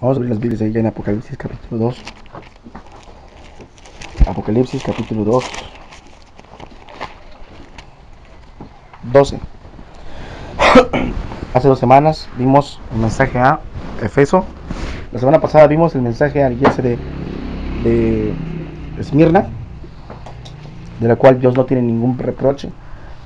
Vamos a abrir las Biblias ahí en Apocalipsis capítulo 2. Apocalipsis capítulo 2. 12. Hace 2 semanas vimos el mensaje a Efeso. La semana pasada vimos el mensaje a la iglesia de Esmirna, de la cual Dios no tiene ningún reproche.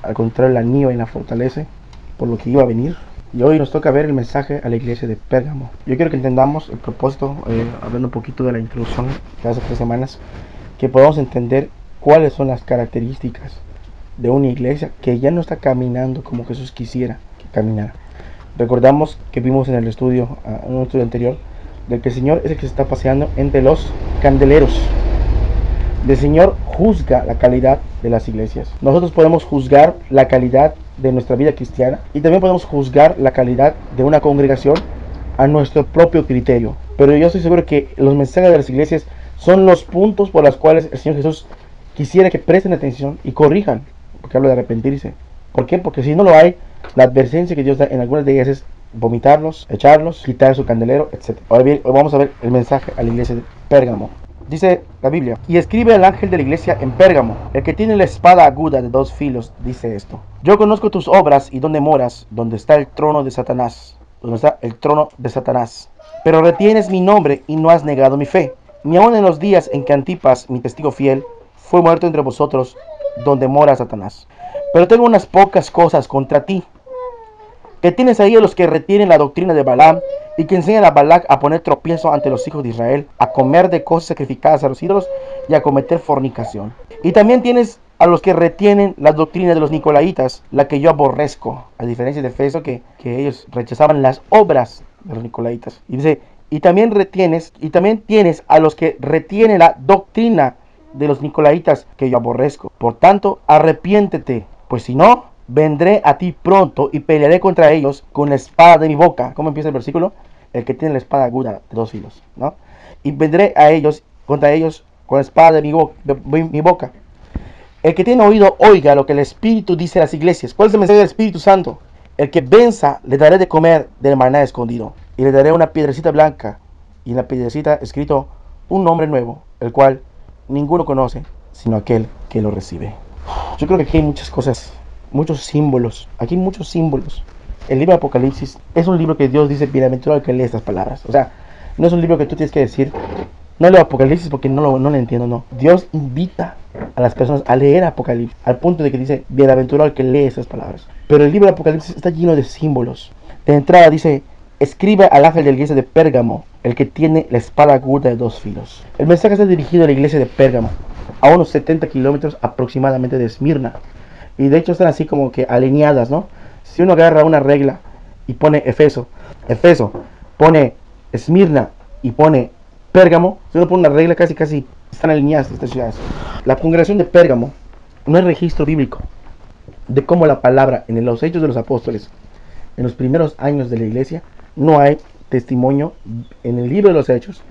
Al contrario, la anima y la fortalece por lo que iba a venir. Y hoy nos toca ver el mensaje a la iglesia de Pérgamo. Yo quiero que entendamos el propósito, hablando un poquito de la introducción de hace 3 semanas, que podamos entender cuáles son las características de una iglesia que ya no está caminando como Jesús quisiera que caminara. Recordamos que vimos en el estudio, en un estudio anterior, de que el Señor es el que se está paseando entre los candeleros. El Señor juzga la calidad de las iglesias. Nosotros podemos juzgar la calidad de nuestra vida cristiana y también podemos juzgar la calidad de una congregación a nuestro propio criterio. Pero yo estoy seguro que los mensajes de las iglesias son los puntos por los cuales el Señor Jesús quisiera que presten atención y corrijan, porque habla de arrepentirse. ¿Por qué? Porque si no lo hay, la advertencia que Dios da en algunas de ellas es vomitarlos, echarlos, quitar su candelero, etc. Ahora bien, hoy vamos a ver el mensaje a la iglesia de Pérgamo. Dice la Biblia: y escribe al ángel de la iglesia en Pérgamo, el que tiene la espada aguda de 2 filos, dice esto: yo conozco tus obras y dónde moras, donde está el trono de Satanás, pero retienes mi nombre y no has negado mi fe, ni aun en los días en que Antipas, mi testigo fiel, fue muerto entre vosotros, donde mora Satanás. Pero tengo unas pocas cosas contra ti, que tienes ahí a los que retienen la doctrina de Balaam, y que enseñan a Balac a poner tropiezo ante los hijos de Israel, a comer de cosas sacrificadas a los ídolos y a cometer fornicación. Y también tienes a los que retienen la doctrina de los Nicolaitas, la que yo aborrezco, a diferencia de Efeso, que ellos rechazaban las obras de los Nicolaitas. Y dice, y también tienes a los que retienen la doctrina de los Nicolaitas, que yo aborrezco. Por tanto, arrepiéntete, pues si no, vendré a ti pronto y pelearé contra ellos con la espada de mi boca. ¿Cómo empieza el versículo? El que tiene la espada aguda de 2 filos, ¿no? Y vendré contra ellos con la espada de mi boca. El que tiene oído, oiga lo que el Espíritu dice a las iglesias. ¿Cuál es el mensaje del Espíritu Santo? El que venza, le daré de comer del maná escondido, y le daré una piedrecita blanca, y en la piedrecita escrito un nombre nuevo, el cual ninguno conoce, sino aquel que lo recibe. Yo creo que aquí hay muchas cosas, muchos símbolos. Aquí hay muchos símbolos. El libro de Apocalipsis es un libro que Dios dice: bienaventurado el que lee estas palabras. O sea, no es un libro que tú tienes que decir: no leo Apocalipsis porque no lo entiendo. No. Dios invita a las personas a leer Apocalipsis, al punto de que dice: bienaventurado el que lee estas palabras. Pero el libro de Apocalipsis está lleno de símbolos. De entrada dice: escribe al ángel de la iglesia de Pérgamo, el que tiene la espada aguda de 2 filos. El mensaje está dirigido a la iglesia de Pérgamo, a unos 70 kilómetros aproximadamente de Esmirna. Y de hecho están así como que alineadas, ¿no? Si uno agarra una regla y pone Efeso, pone Esmirna y pone Pérgamo, si uno pone una regla, casi están alineadas estas ciudades. La congregación de Pérgamo no hay registro bíblico de cómo la palabra en los Hechos de los Apóstoles, en los primeros años de la iglesia, no hay testimonio en el libro de los Hechos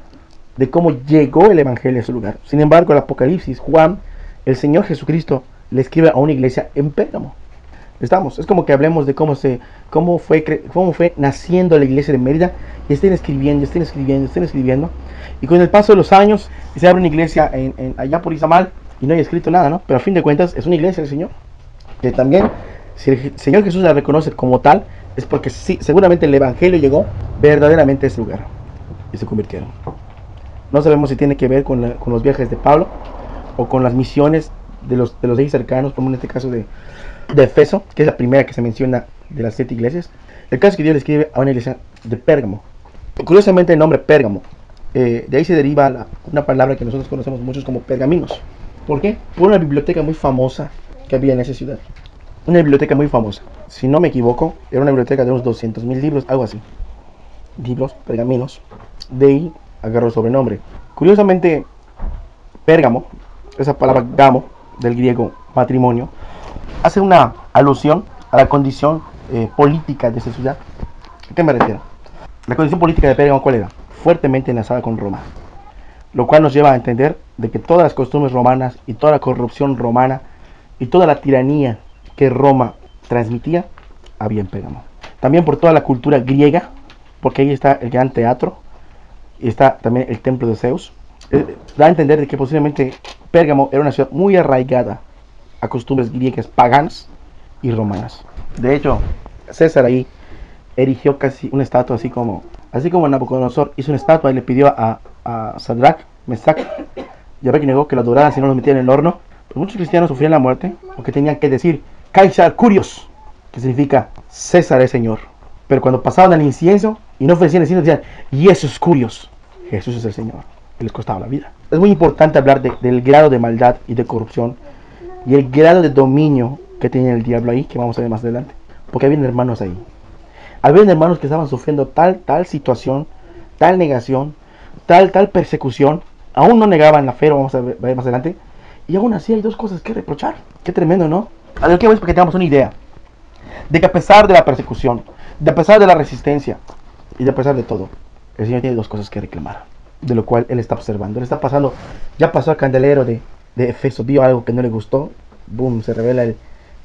de cómo llegó el evangelio a su lugar. Sin embargo, el Apocalipsis, Juan, el Señor Jesucristo, le escribe a una iglesia en Pérgamo. Es como que hablemos de cómo fue naciendo la iglesia de Mérida, y estén escribiendo. Y con el paso de los años se abre una iglesia allá por Izamal y no hay escrito nada, ¿no? Pero a fin de cuentas es una iglesia del Señor, que también, si el Señor Jesús la reconoce como tal, es porque sí, seguramente el evangelio llegó verdaderamente a ese lugar y se convirtieron. No sabemos si tiene que ver con los viajes de Pablo o con las misiones de los 6 cercanos, como en este caso de Efeso, que es la primera que se menciona de las 7 iglesias. El caso es que Dios le escribe a una iglesia de Pérgamo. Curiosamente, el nombre Pérgamo, de ahí se deriva una palabra que nosotros conocemos muchos como pergaminos. ¿Por qué? Por una biblioteca muy famosa que había en esa ciudad. Una biblioteca muy famosa. Si no me equivoco, era una biblioteca de unos 200,000 libros, algo así. Libros, pergaminos. De ahí agarró el sobrenombre. Curiosamente, Pérgamo, esa palabra gamo, del griego matrimonio, hace una alusión a la condición política de esa ciudad. ¿A qué me refiero? La condición política de Pérgamo, ¿cuál era? Fuertemente enlazada con Roma, lo cual nos lleva a entender de que todas las costumbres romanas y toda la corrupción romana y toda la tiranía que Roma transmitía había en Pérgamo. También por toda la cultura griega, porque ahí está el gran teatro, y está también el templo de Zeus. Da a entender de que posiblemente Pérgamo era una ciudad muy arraigada a costumbres griegas, paganas y romanas. De hecho, César ahí erigió casi una estatua, así como Nabucodonosor hizo una estatua y le pidió a Sadrach, Mesach y Abednego que lo adoraran si no los metían en el horno. Pues muchos cristianos sufrían la muerte porque tenían que decir Caesar Curios, que significa César es Señor. Pero cuando pasaban al incienso y no ofrecían el incienso, decían Jesús Curios, Jesús es el Señor. Y les costaba la vida. Es muy importante hablar del grado de maldad y de corrupción y el grado de dominio que tenía el diablo ahí, que vamos a ver más adelante. Porque había hermanos ahí. Había hermanos que estaban sufriendo tal situación, tal negación, tal persecución. Aún no negaban la fe, lo vamos a ver más adelante. Y aún así hay dos cosas que reprochar. Qué tremendo, ¿no? A lo que voy es para que tengamos una idea de que a pesar de la persecución, de a pesar de la resistencia y de a pesar de todo, el Señor tiene dos cosas que reclamar, de lo cual Él está observando. Él está pasando, ya pasó al candelero de Efeso, vio algo que no le gustó, boom, se revela el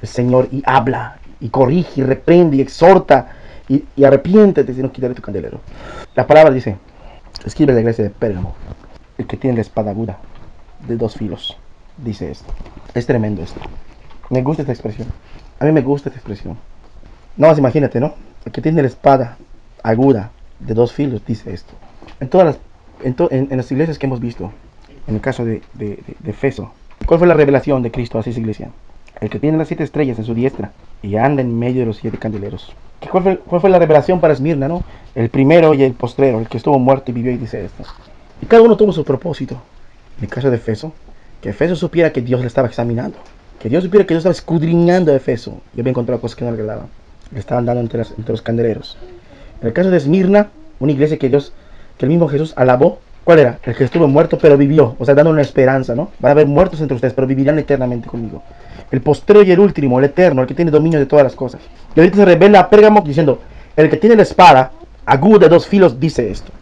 Señor y habla, y corrige, y reprende, y exhorta, y arrepiéntete si no quitaré tu candelero. La palabra dice, escribe a la iglesia de Pérgamo, el que tiene la espada aguda de dos filos, dice esto. Es tremendo esto. Me gusta esta expresión. A mí me gusta esta expresión. No más imagínate, ¿no? El que tiene la espada aguda de dos filos dice esto. En las iglesias que hemos visto, en el caso de Efeso, ¿cuál fue la revelación de Cristo hacia esa iglesia? El que tiene las 7 estrellas en su diestra y anda en medio de los 7 candeleros. ¿Cuál fue la revelación para Esmirna, no? El primero y el postrero, el que estuvo muerto y vivió, y dice esto. Y cada uno tuvo su propósito. En el caso de Efeso, que Efeso supiera que Dios le estaba examinando, que Dios supiera que Dios estaba escudriñando a Efeso y había encontrado cosas que no le agradaban, le estaban dando entre los candeleros. En el caso de Esmirna, una iglesia que el mismo Jesús alabó, ¿cuál era? El que estuvo muerto pero vivió, o sea, dando una esperanza, ¿no? Van a haber muertos entre ustedes, pero vivirán eternamente conmigo. El postrero y el último, el eterno, el que tiene dominio de todas las cosas. Y ahorita se revela a Pérgamo diciendo, el que tiene la espada aguda de dos filos dice esto.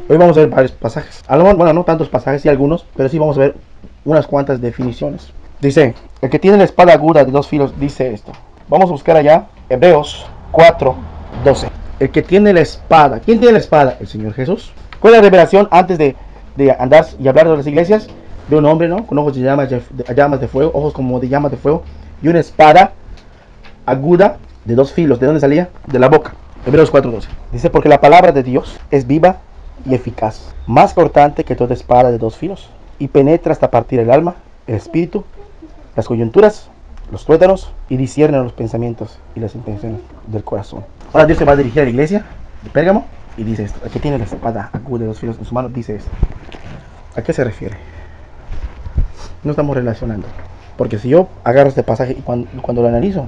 Hoy vamos a ver varios pasajes. Bueno, no tantos pasajes, sí algunos, pero sí vamos a ver unas cuantas definiciones. Dice, el que tiene la espada aguda de dos filos dice esto. Vamos a buscar allá, Hebreos 4:12. El que tiene la espada. ¿Quién tiene la espada? El Señor Jesús. ¿Cuál es la revelación antes de andar y hablar de las iglesias? De un hombre, ¿no? Con ojos de llamas de fuego, ojos como de llamas de fuego, y una espada aguda de dos filos. ¿De dónde salía? De la boca. Hebreos 4:12. Dice, porque la palabra de Dios es viva y eficaz, más cortante que toda espada de dos filos, y penetra hasta partir el alma, el espíritu, las coyunturas, los tuétanos, y discierne los pensamientos y las intenciones del corazón. Ahora Dios se va a dirigir a la iglesia de Pérgamo y dice esto. El que tiene la espada aguda de dos filos en su mano dice esto. ¿A qué se refiere? No estamos relacionando, porque si yo agarro este pasaje y cuando lo analizo,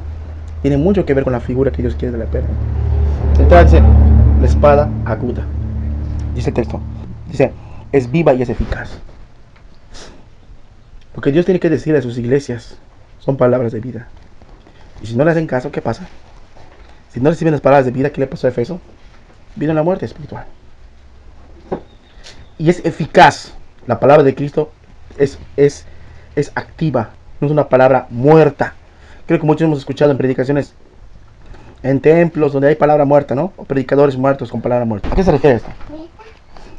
tiene mucho que ver con la figura que Dios quiere de la Pérgamo. Entonces dice, la espada aguda, dice el texto, dice, es viva y es eficaz. Lo que Dios tiene que decir a sus iglesias son palabras de vida. Y si no le hacen caso, ¿qué pasa? Si no reciben las palabras de vida, ¿qué le pasó a Efeso? Vino la muerte espiritual. Y es eficaz. La palabra de Cristo es activa, no es una palabra muerta. Creo que muchos hemos escuchado en predicaciones en templos donde hay palabra muerta, ¿no? O predicadores muertos con palabra muerta. ¿A qué se refiere esto?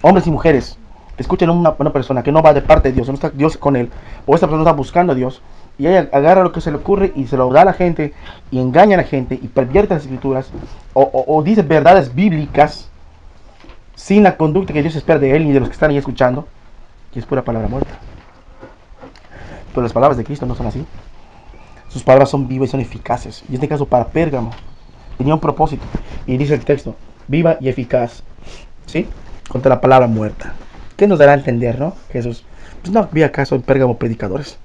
Hombres y mujeres que escuchan a una persona que no va de parte de Dios, no está Dios con él, o esta persona está buscando a Dios, y ella agarra lo que se le ocurre y se lo da a la gente, y engaña a la gente, y pervierte las escrituras, o dice verdades bíblicas, sin la conducta que Dios espera de él y de los que están ahí escuchando, y es pura palabra muerta. Pero las palabras de Cristo no son así. Sus palabras son vivas y son eficaces. Y en este caso para Pérgamo tenía un propósito. Y dice el texto, viva y eficaz, ¿sí? Contra la palabra muerta. ¿Qué nos dará a entender, no? Jesús. Pues no había acaso en Pérgamo predicadores.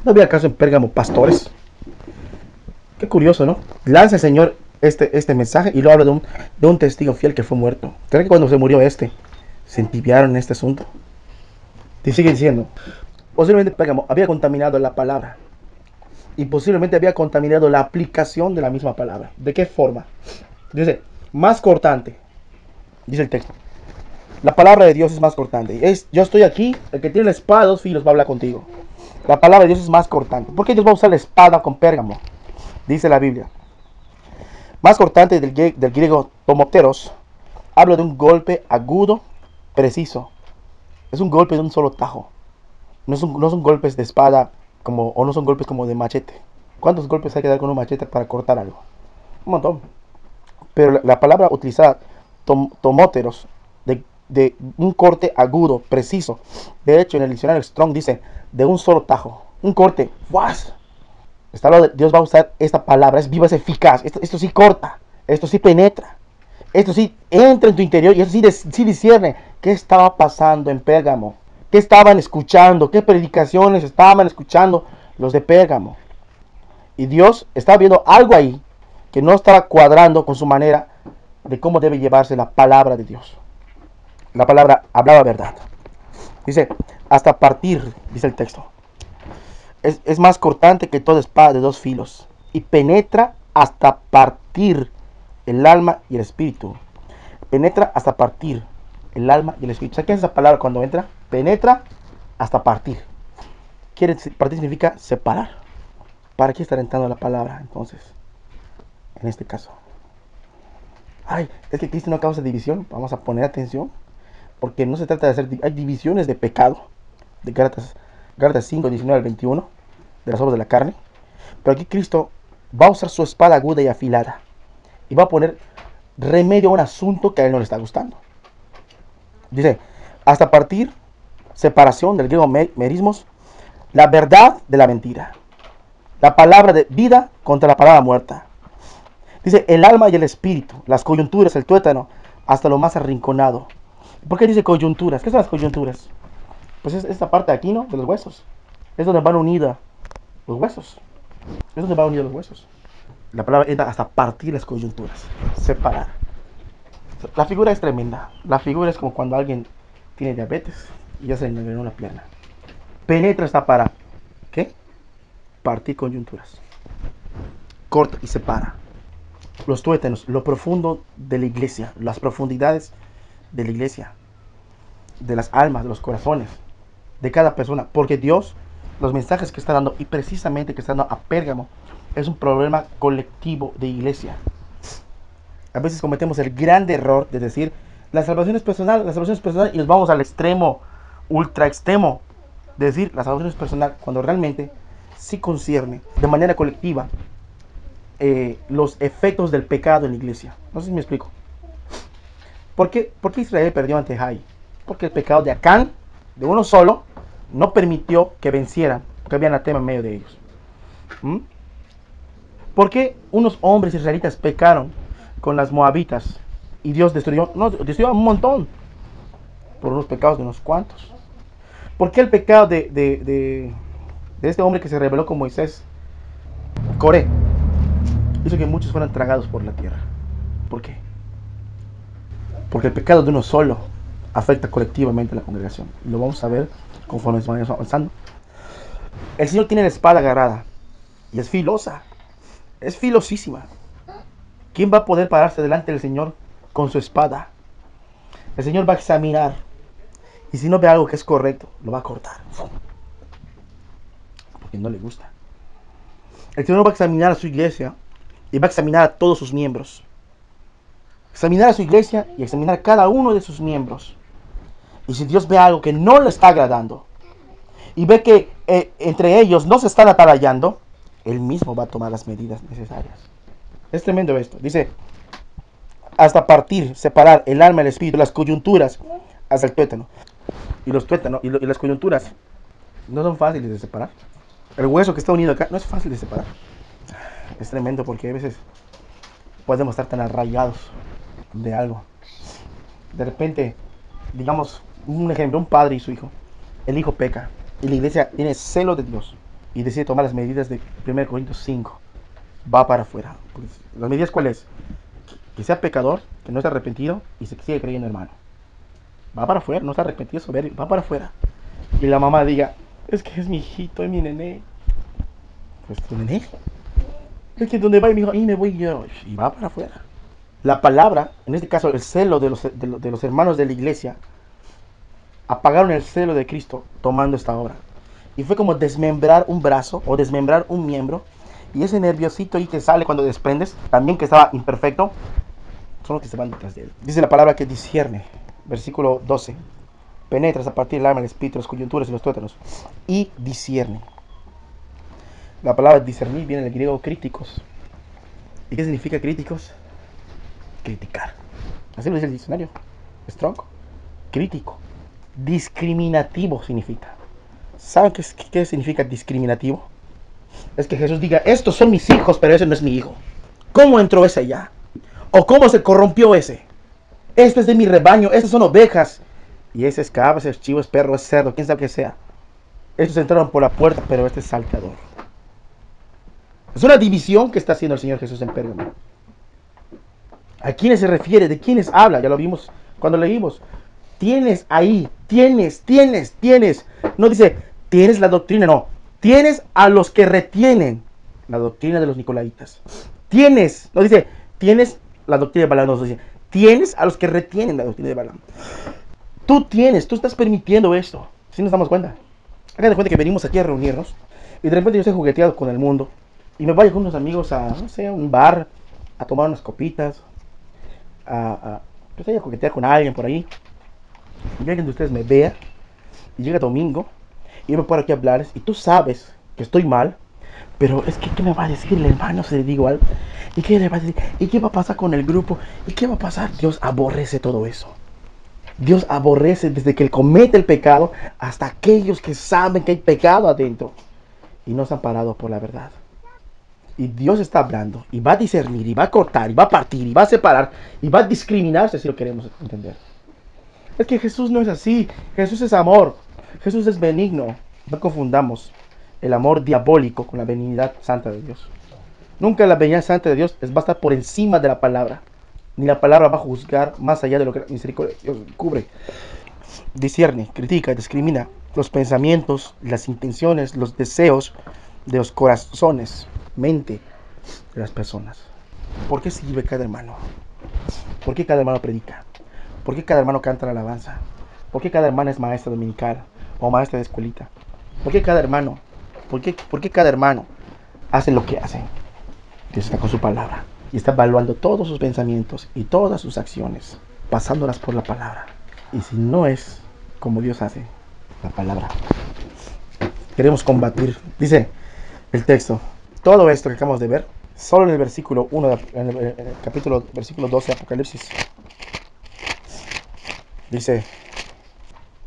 No había acaso en Pérgamo pastores. Qué curioso, ¿no? Lanza el Señor este mensaje y lo habla de un testigo fiel que fue muerto. ¿Será que cuando se murió se entibiaron en este asunto? Y sigue diciendo, posiblemente Pérgamo había contaminado la palabra. Y posiblemente había contaminado la aplicación de la misma palabra. ¿De qué forma? Dice, más cortante. Dice el texto. La palabra de Dios es más cortante. Yo estoy aquí, el que tiene la espada de dos filos va a hablar contigo. La palabra de Dios es más cortante. ¿Por qué Dios va a usar la espada con Pérgamo? Dice la Biblia. Más cortante del griego tomoteros. Habla de un golpe agudo preciso. Es un golpe de un solo tajo. No son golpes de espada o no son golpes como de machete. ¿Cuántos golpes hay que dar con un machete para cortar algo? Un montón. Pero la palabra utilizada, tomóteros, de un corte agudo, preciso. De hecho, en el diccionario Strong dice de un solo tajo. Un corte. ¡Guas! Dios va a usar esta palabra. Es viva, es eficaz. Esto sí corta. Esto sí penetra. Esto sí entra en tu interior y esto sí discierne qué estaba pasando en Pérgamo. ¿Qué estaban escuchando? ¿Qué predicaciones estaban escuchando los de Pérgamo? Y Dios estaba viendo algo ahí que no estaba cuadrando con su manera de cómo debe llevarse la palabra de Dios. La palabra hablaba verdad. Dice, hasta partir, dice el texto. Es más cortante que toda espada de dos filos y penetra hasta partir el alma y el espíritu. Penetra hasta partir el alma y el espíritu. ¿Sabes qué es esa palabra cuando entra? Penetra hasta partir. Partir significa separar. ¿Para qué está entrando la palabra entonces? En este caso. Ay, es que Cristo no causa división. Vamos a poner atención. Porque no se trata de hacer... Hay divisiones de pecado. De Gálatas 5, 19 al 21. De las obras de la carne. Pero aquí Cristo va a usar su espada aguda y afilada. Y va a poner remedio a un asunto que a él no le está gustando. Dice, hasta partir, separación del griego merismos, la verdad de la mentira. La palabra de vida contra la palabra muerta. Dice, el alma y el espíritu, las coyunturas, el tuétano, hasta lo más arrinconado. ¿Por qué dice coyunturas? ¿Qué son las coyunturas? Pues es esta parte de aquí, ¿no? De los huesos. Es donde van unidos los huesos. Es donde van unidos los huesos. La palabra entra hasta partir las coyunturas. Separar. La figura es tremenda. La figura es como cuando alguien tiene diabetes y ya se le envenenó la pierna. Penetra hasta para, ¿qué? Partir coyunturas. Corta y separa. Los tuétanos, lo profundo de la iglesia, las profundidades de la iglesia, de las almas, de los corazones, de cada persona. Porque Dios, los mensajes que está dando, y precisamente que está dando a Pérgamo, es un problema colectivo de iglesia. A veces cometemos el gran error de decir, la salvación es personal, y nos vamos al extremo, ultra extremo, de decir, la salvación es personal, cuando realmente sí concierne de manera colectiva los efectos del pecado en la iglesia. No sé si me explico. ¿Por qué Israel perdió ante Jai? Porque el pecado de Acán, de uno solo, no permitió que vencieran, que había anatema en medio de ellos. ¿Por qué unos hombres israelitas pecaron con las moabitas y Dios destruyó a un montón por unos pecados de unos cuantos? ¿Por qué el pecado de este hombre que se rebeló con Moisés, Coré, hizo que muchos fueran tragados por la tierra? ¿Por qué? Porque el pecado de uno solo afecta colectivamente a la congregación. Lo vamos a ver conforme vamos avanzando. El Señor tiene la espada agarrada y es filosa. Es filosísima. ¿Quién va a poder pararse delante del Señor con su espada? El Señor va a examinar. Y si no ve algo que es correcto, lo va a cortar. Porque no le gusta. El Señor va a examinar a su iglesia y va a examinar a todos sus miembros. Examinar a su iglesia y examinar a cada uno de sus miembros. Y si Dios ve algo que no le está agradando y ve que entre ellos no se están atalayando, Él mismo va a tomar las medidas necesarias. Es tremendo esto. Dice, hasta partir, separar el alma, el espíritu, las coyunturas, hasta el tuétano. Y los tuétanos y las coyunturas no son fáciles de separar. El hueso que está unido acá no es fácil de separar. Es tremendo porque a veces podemos estar tan arraigados de algo. De repente, digamos, un ejemplo, un padre y su hijo. El hijo peca y la iglesia tiene celo de Dios y decide tomar las medidas de 1 Corintios 5. Va para afuera. ¿Las medidas cuáles? Que sea pecador, que no esté arrepentido y se sigue creyendo hermano. Va para afuera, no está arrepentido, soberbio, va para afuera. Y la mamá diga, es que es mi hijito, es mi nené. Pues tu nené. Es que donde va mi hijo, ahí me voy yo. Y va para afuera. La palabra, en este caso el celo de los hermanos de la iglesia, apagaron el celo de Cristo tomando esta obra. Y fue como desmembrar un brazo o desmembrar un miembro. Y ese nerviosito ahí que sale cuando desprendes, también que estaba imperfecto, son los que se van detrás de él. Dice la palabra que discierne versículo 12. Penetras a partir del alma, el espíritu, las coyunturas y los tuétanos, y discierne. La palabra discernir viene del griego críticos. ¿Y qué significa críticos? Criticar. Así lo dice el diccionario Strong. Crítico. Discriminativo significa. ¿Saben qué significa discriminativo? Es que Jesús diga, estos son mis hijos, pero ese no es mi hijo. ¿Cómo entró ese allá? ¿O cómo se corrompió ese? Esto es de mi rebaño, estas son ovejas. Y ese es cabra, ese es chivo, es perro, es cerdo, quién sabe qué sea. Estos entraron por la puerta, pero este es salteador. Es una división que está haciendo el Señor Jesús en Pérgamo. ¿A quiénes se refiere? ¿De quiénes habla? Ya lo vimos cuando leímos. Tienes ahí, tienes. No dice, tienes la doctrina, no. Tienes a los que retienen la doctrina de los nicolaitas. Tienes, no dice, tienes la doctrina de Balaam, no dice, tienes a los que retienen la doctrina de Balaam. Tú estás permitiendo esto. ¿Sí nos damos cuenta? Hagan de cuenta que venimos aquí a reunirnos y de repente yo estoy jugueteado con el mundo y me voy con unos amigos a, no sé, a un bar, a tomar unas copitas, pues a juguetear con alguien por ahí. Y alguien de ustedes me vea y llega domingo y yo me paro aquí a hablarles y tú sabes que estoy mal, pero es que ¿qué me va a decir el hermano si le digo algo? ¿Y qué le va a decir? ¿Y qué va a pasar con el grupo? ¿Y qué va a pasar? Dios aborrece todo eso. Dios aborrece desde que él comete el pecado hasta aquellos que saben que hay pecado adentro y no se han parado por la verdad. Y Dios está hablando y va a discernir y va a cortar y va a partir y va a separar y va a discriminarse si lo queremos entender. Es que Jesús no es así. Jesús es amor. Jesús es benigno. No confundamos el amor diabólico con la benignidad santa de Dios. Nunca la benignidad santa de Dios va a estar por encima de la palabra. Ni la palabra va a juzgar más allá de lo que la misericordia de Dios cubre. Discierne, critica, discrimina los pensamientos, las intenciones, los deseos de los corazones, mente de las personas. ¿Por qué sirve cada hermano? ¿Por qué cada hermano predica? ¿Por qué cada hermano canta la alabanza? ¿Por qué cada hermana es maestra dominical o maestra de escuelita? ¿Por qué cada hermano? ¿Por qué cada hermano hace lo que hace? Dios está con su palabra y está evaluando todos sus pensamientos y todas sus acciones, pasándolas por la palabra. Y si no es como Dios hace, la palabra, queremos combatir. Dice el texto, todo esto que acabamos de ver, solo en el versículo 1, en el capítulo, versículo 12 de Apocalipsis. Dice,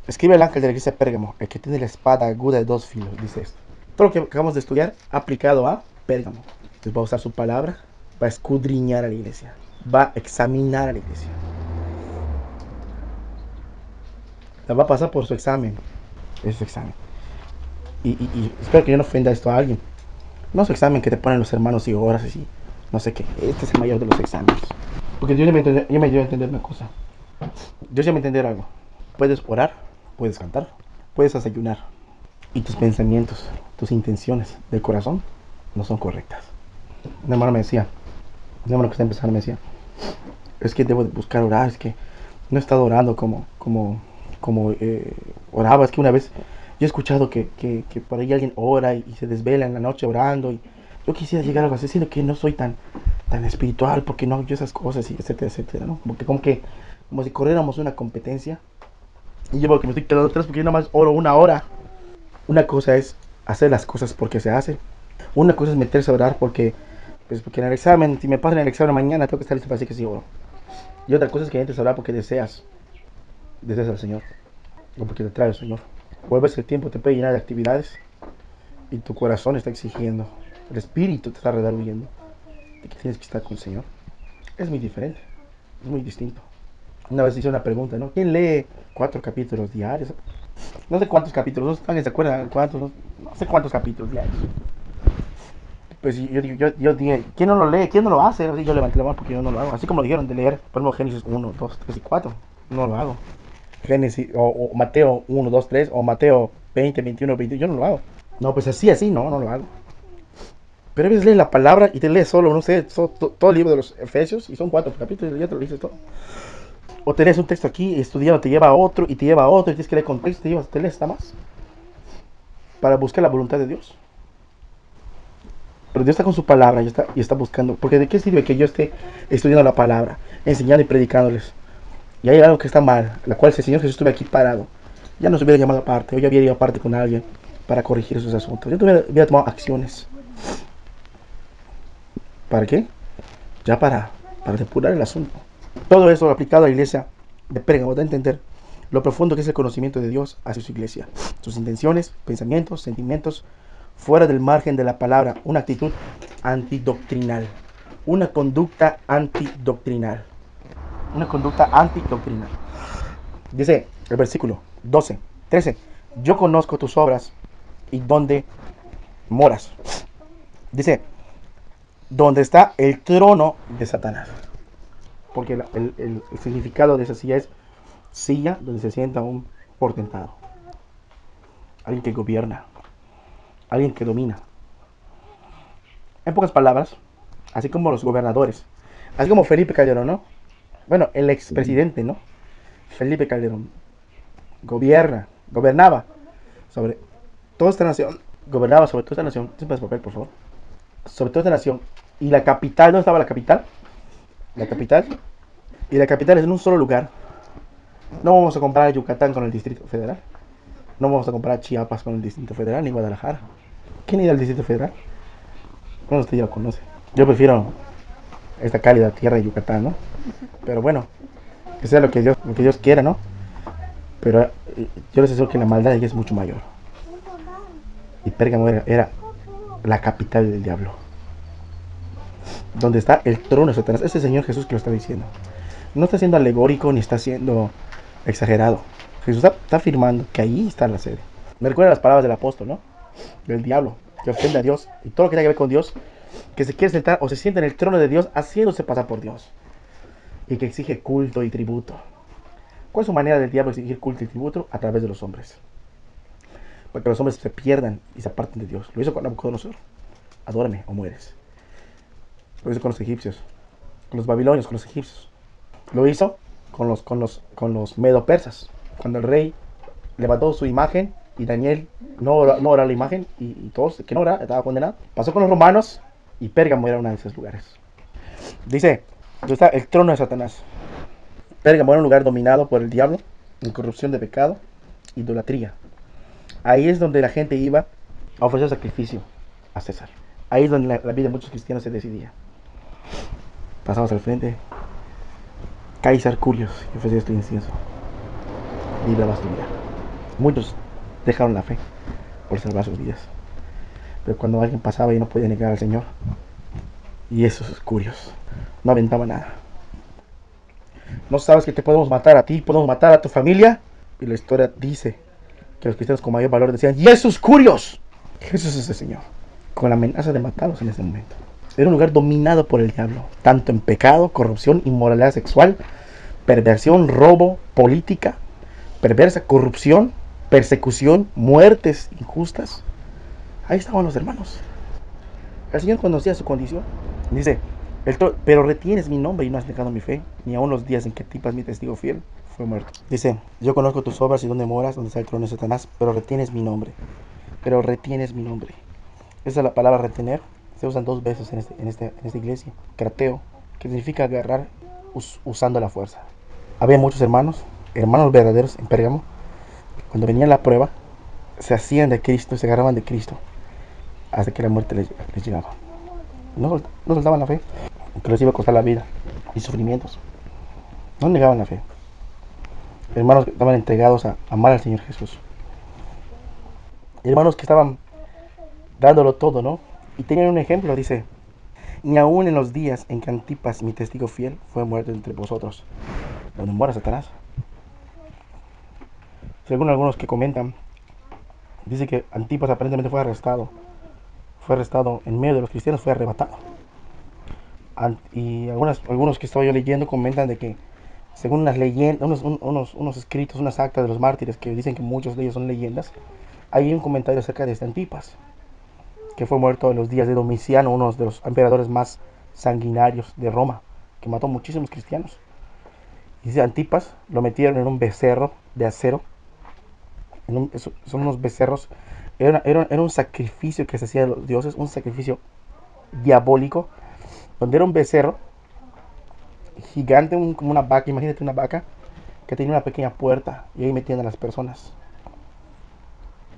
escribe el ángel de la iglesia de Pérgamo, el que tiene la espada aguda de 2 filos, dice esto. Todo lo que acabamos de estudiar aplicado a Pérgamo. Entonces va a usar su palabra, va a escudriñar a la iglesia, va a examinar a la iglesia. La va a pasar por su examen. Es su examen. Y espero que yo no ofenda esto a alguien. No es su examen que te ponen los hermanos y horas así. No sé qué. Este es el mayor de los exámenes. Porque Dios me dio a entender una cosa. Dios ya me entender algo. Puedes orar, puedes cantar, puedes desayunar. Y tus pensamientos, tus intenciones del corazón no son correctas. Un hermano me decía, un hermano que está empezando me decía, es que debo de buscar orar, es que no he estado orando como oraba. Es que una vez yo he escuchado que por ahí alguien ora y se desvela en la noche orando. Y yo quisiera llegar a algo así, siendo que no soy tan espiritual, porque no hago yo esas cosas, y etcétera, etcétera, ¿no? Porque como si corriéramos una competencia. Y yo porque me estoy quedando atrás porque yo nada más oro 1 hora. Una cosa es hacer las cosas porque se hace. Una cosa es meterse a orar porque en el examen, si me pasan el examen mañana, tengo que estar listo para decir que sí oro. Y otra cosa es que entres a orar porque deseas al Señor, o porque te trae el Señor. Vuelves que el tiempo te puede llenar de actividades y tu corazón está exigiendo, el espíritu te está redarguyendo de que tienes que estar con el Señor. Es muy diferente, es muy distinto. Una vez hice una pregunta, ¿no? ¿Quién lee 4 capítulos diarios? No sé cuántos capítulos, ¿no se acuerdan cuántos? No sé cuántos capítulos diarios. Pues yo dije, ¿quién no lo lee? ¿Quién no lo hace? Así yo levanté la mano porque yo no lo hago. Así como lo dijeron de leer, por ejemplo, Génesis 1, 2, 3 y 4. No lo hago. Génesis, o Mateo 1, 2, 3, o Mateo 20, 21, 22, yo no lo hago. No, pues así, no lo hago. Pero a veces lees la palabra y te lees solo, no sé, todo el libro de los Efesios, y son 4 capítulos y ya te lo dices todo. O te lees un texto aquí, estudiando, te lleva a otro, y te lleva a otro, y tienes que leer contexto, te lees hasta más. Para buscar la voluntad de Dios. Pero Dios está con su palabra y está buscando. Porque ¿de qué sirve que yo esté estudiando la palabra, enseñando y predicándoles? y hay algo que está mal, la cual si el Señor Jesús estuviera aquí parado, ya nos hubiera llamado aparte, o ya hubiera ido aparte con alguien para corregir esos asuntos. Ya hubiera tomado acciones. ¿Para qué? Ya para depurar el asunto. Todo eso aplicado a la iglesia de Pérgamo da a entender lo profundo que es el conocimiento de Dios hacia su iglesia, sus intenciones, pensamientos, sentimientos, fuera del margen de la palabra, una actitud antidoctrinal, una conducta antidoctrinal, una conducta antidoctrinal. Dice el versículo 12, 13, yo conozco tus obras y dónde moras. Dice, donde está el trono de Satanás. Porque el significado de esa silla es silla donde se sienta un portentado. Alguien que gobierna. Alguien que domina. En pocas palabras, así como los gobernadores. Así como Felipe Calderón, ¿no? Bueno, el expresidente, ¿no? Felipe Calderón gobernaba sobre toda esta nación. Gobernaba sobre toda esta nación. Siempre papel, por favor. Sobre toda esta nación. Y la capital, ¿dónde estaba la capital? La capital. Y la capital es en un solo lugar. No vamos a comparar Yucatán con el Distrito Federal. No vamos a comparar Chiapas con el Distrito Federal ni Guadalajara. ¿Quién irá al Distrito Federal? Bueno, usted ya lo conoce. Yo prefiero esta cálida tierra de Yucatán, ¿no? Pero bueno, que sea lo que Dios quiera, ¿no? Pero yo les aseguro que la maldad de ella es mucho mayor. Y Pérgamo era la capital del diablo. Donde está el trono de Satanás. Es el Señor Jesús que lo está diciendo. No está siendo alegórico ni está siendo exagerado. Jesús está afirmando que ahí está la sede. Me recuerda las palabras del apóstol, ¿no? Del diablo, que ofende a Dios y todo lo que tenga que ver con Dios, que se quiere sentar o se sienta en el trono de Dios haciéndose pasar por Dios y que exige culto y tributo. ¿Cuál es su manera del diablo de exigir culto y tributo? A través de los hombres, para que los hombres se pierdan y se aparten de Dios. Lo hizo con Nabucodonosor. Adórame o mueres. Lo hizo con los egipcios, con los babilonios, con los egipcios. Lo hizo con los medo-persas, cuando el rey levantó su imagen y Daniel no oró la imagen y todos que no oraba estaba condenado. Pasó con los romanos y Pérgamo era uno de esos lugares. Dice, donde está el trono de Satanás. Pérgamo era un lugar dominado por el diablo, en corrupción de pecado, idolatría. Ahí es donde la gente iba a ofrecer sacrificio a César. Ahí es donde la vida de muchos cristianos se decidía. Pasamos al frente. Kaiser Curios, que ofrecía este incienso. Libraba su vida. Muchos dejaron la fe por salvar sus vidas. Pero cuando alguien pasaba y no podía negar al Señor, y esos curios no aventaban nada. ¿No sabes que te podemos matar a ti, podemos matar a tu familia? Y la historia dice que los cristianos con mayor valor decían, ¡Jesús curios! Jesús es el Señor, con la amenaza de matarlos en ese momento. Era un lugar dominado por el diablo, tanto en pecado, corrupción, inmoralidad sexual, perversión, robo, política, perversa, corrupción, persecución, muertes injustas. Ahí estaban los hermanos. El Señor conocía su condición. Dice, pero retienes mi nombre y no has negado mi fe, ni aun los días en que Antipas, mi testigo fiel, fue muerto. Dice, yo conozco tus obras y dónde moras, donde está el trono de Satanás, pero retienes mi nombre. Pero retienes mi nombre. Esa es la palabra retener. Se usan dos veces en esta iglesia. Crateo, que significa agarrar usando la fuerza. Había muchos hermanos verdaderos en Pérgamo. Cuando venía la prueba, se hacían de Cristo, se agarraban de Cristo, hasta que la muerte les llegaba. No soltaban la fe, aunque les iba a costar la vida y sufrimientos. No negaban la fe. Hermanos que estaban entregados a amar al Señor Jesús. Hermanos que estaban dándolo todo, ¿no? Y tenían un ejemplo, dice, ni aún en los días en que Antipas, mi testigo fiel, fue muerto entre vosotros, donde mora Satanás. Según algunos que comentan, dice que Antipas aparentemente fue arrestado en medio de los cristianos, fue arrebatado. Y algunos que estaba yo leyendo comentan de que, según unas leyendas, unos escritos, unas actas de los mártires que dicen que muchos de ellos son leyendas, hay un comentario acerca de este Antipas, que fue muerto en los días de Domiciano, uno de los emperadores más sanguinarios de Roma, que mató muchísimos cristianos. Y dice, Antipas lo metieron en un becerro de acero. Son unos becerros. Era un sacrificio que se hacía de los dioses, un sacrificio diabólico, donde era un becerro gigante, como una vaca. Imagínate una vaca que tenía una pequeña puerta y ahí metían a las personas.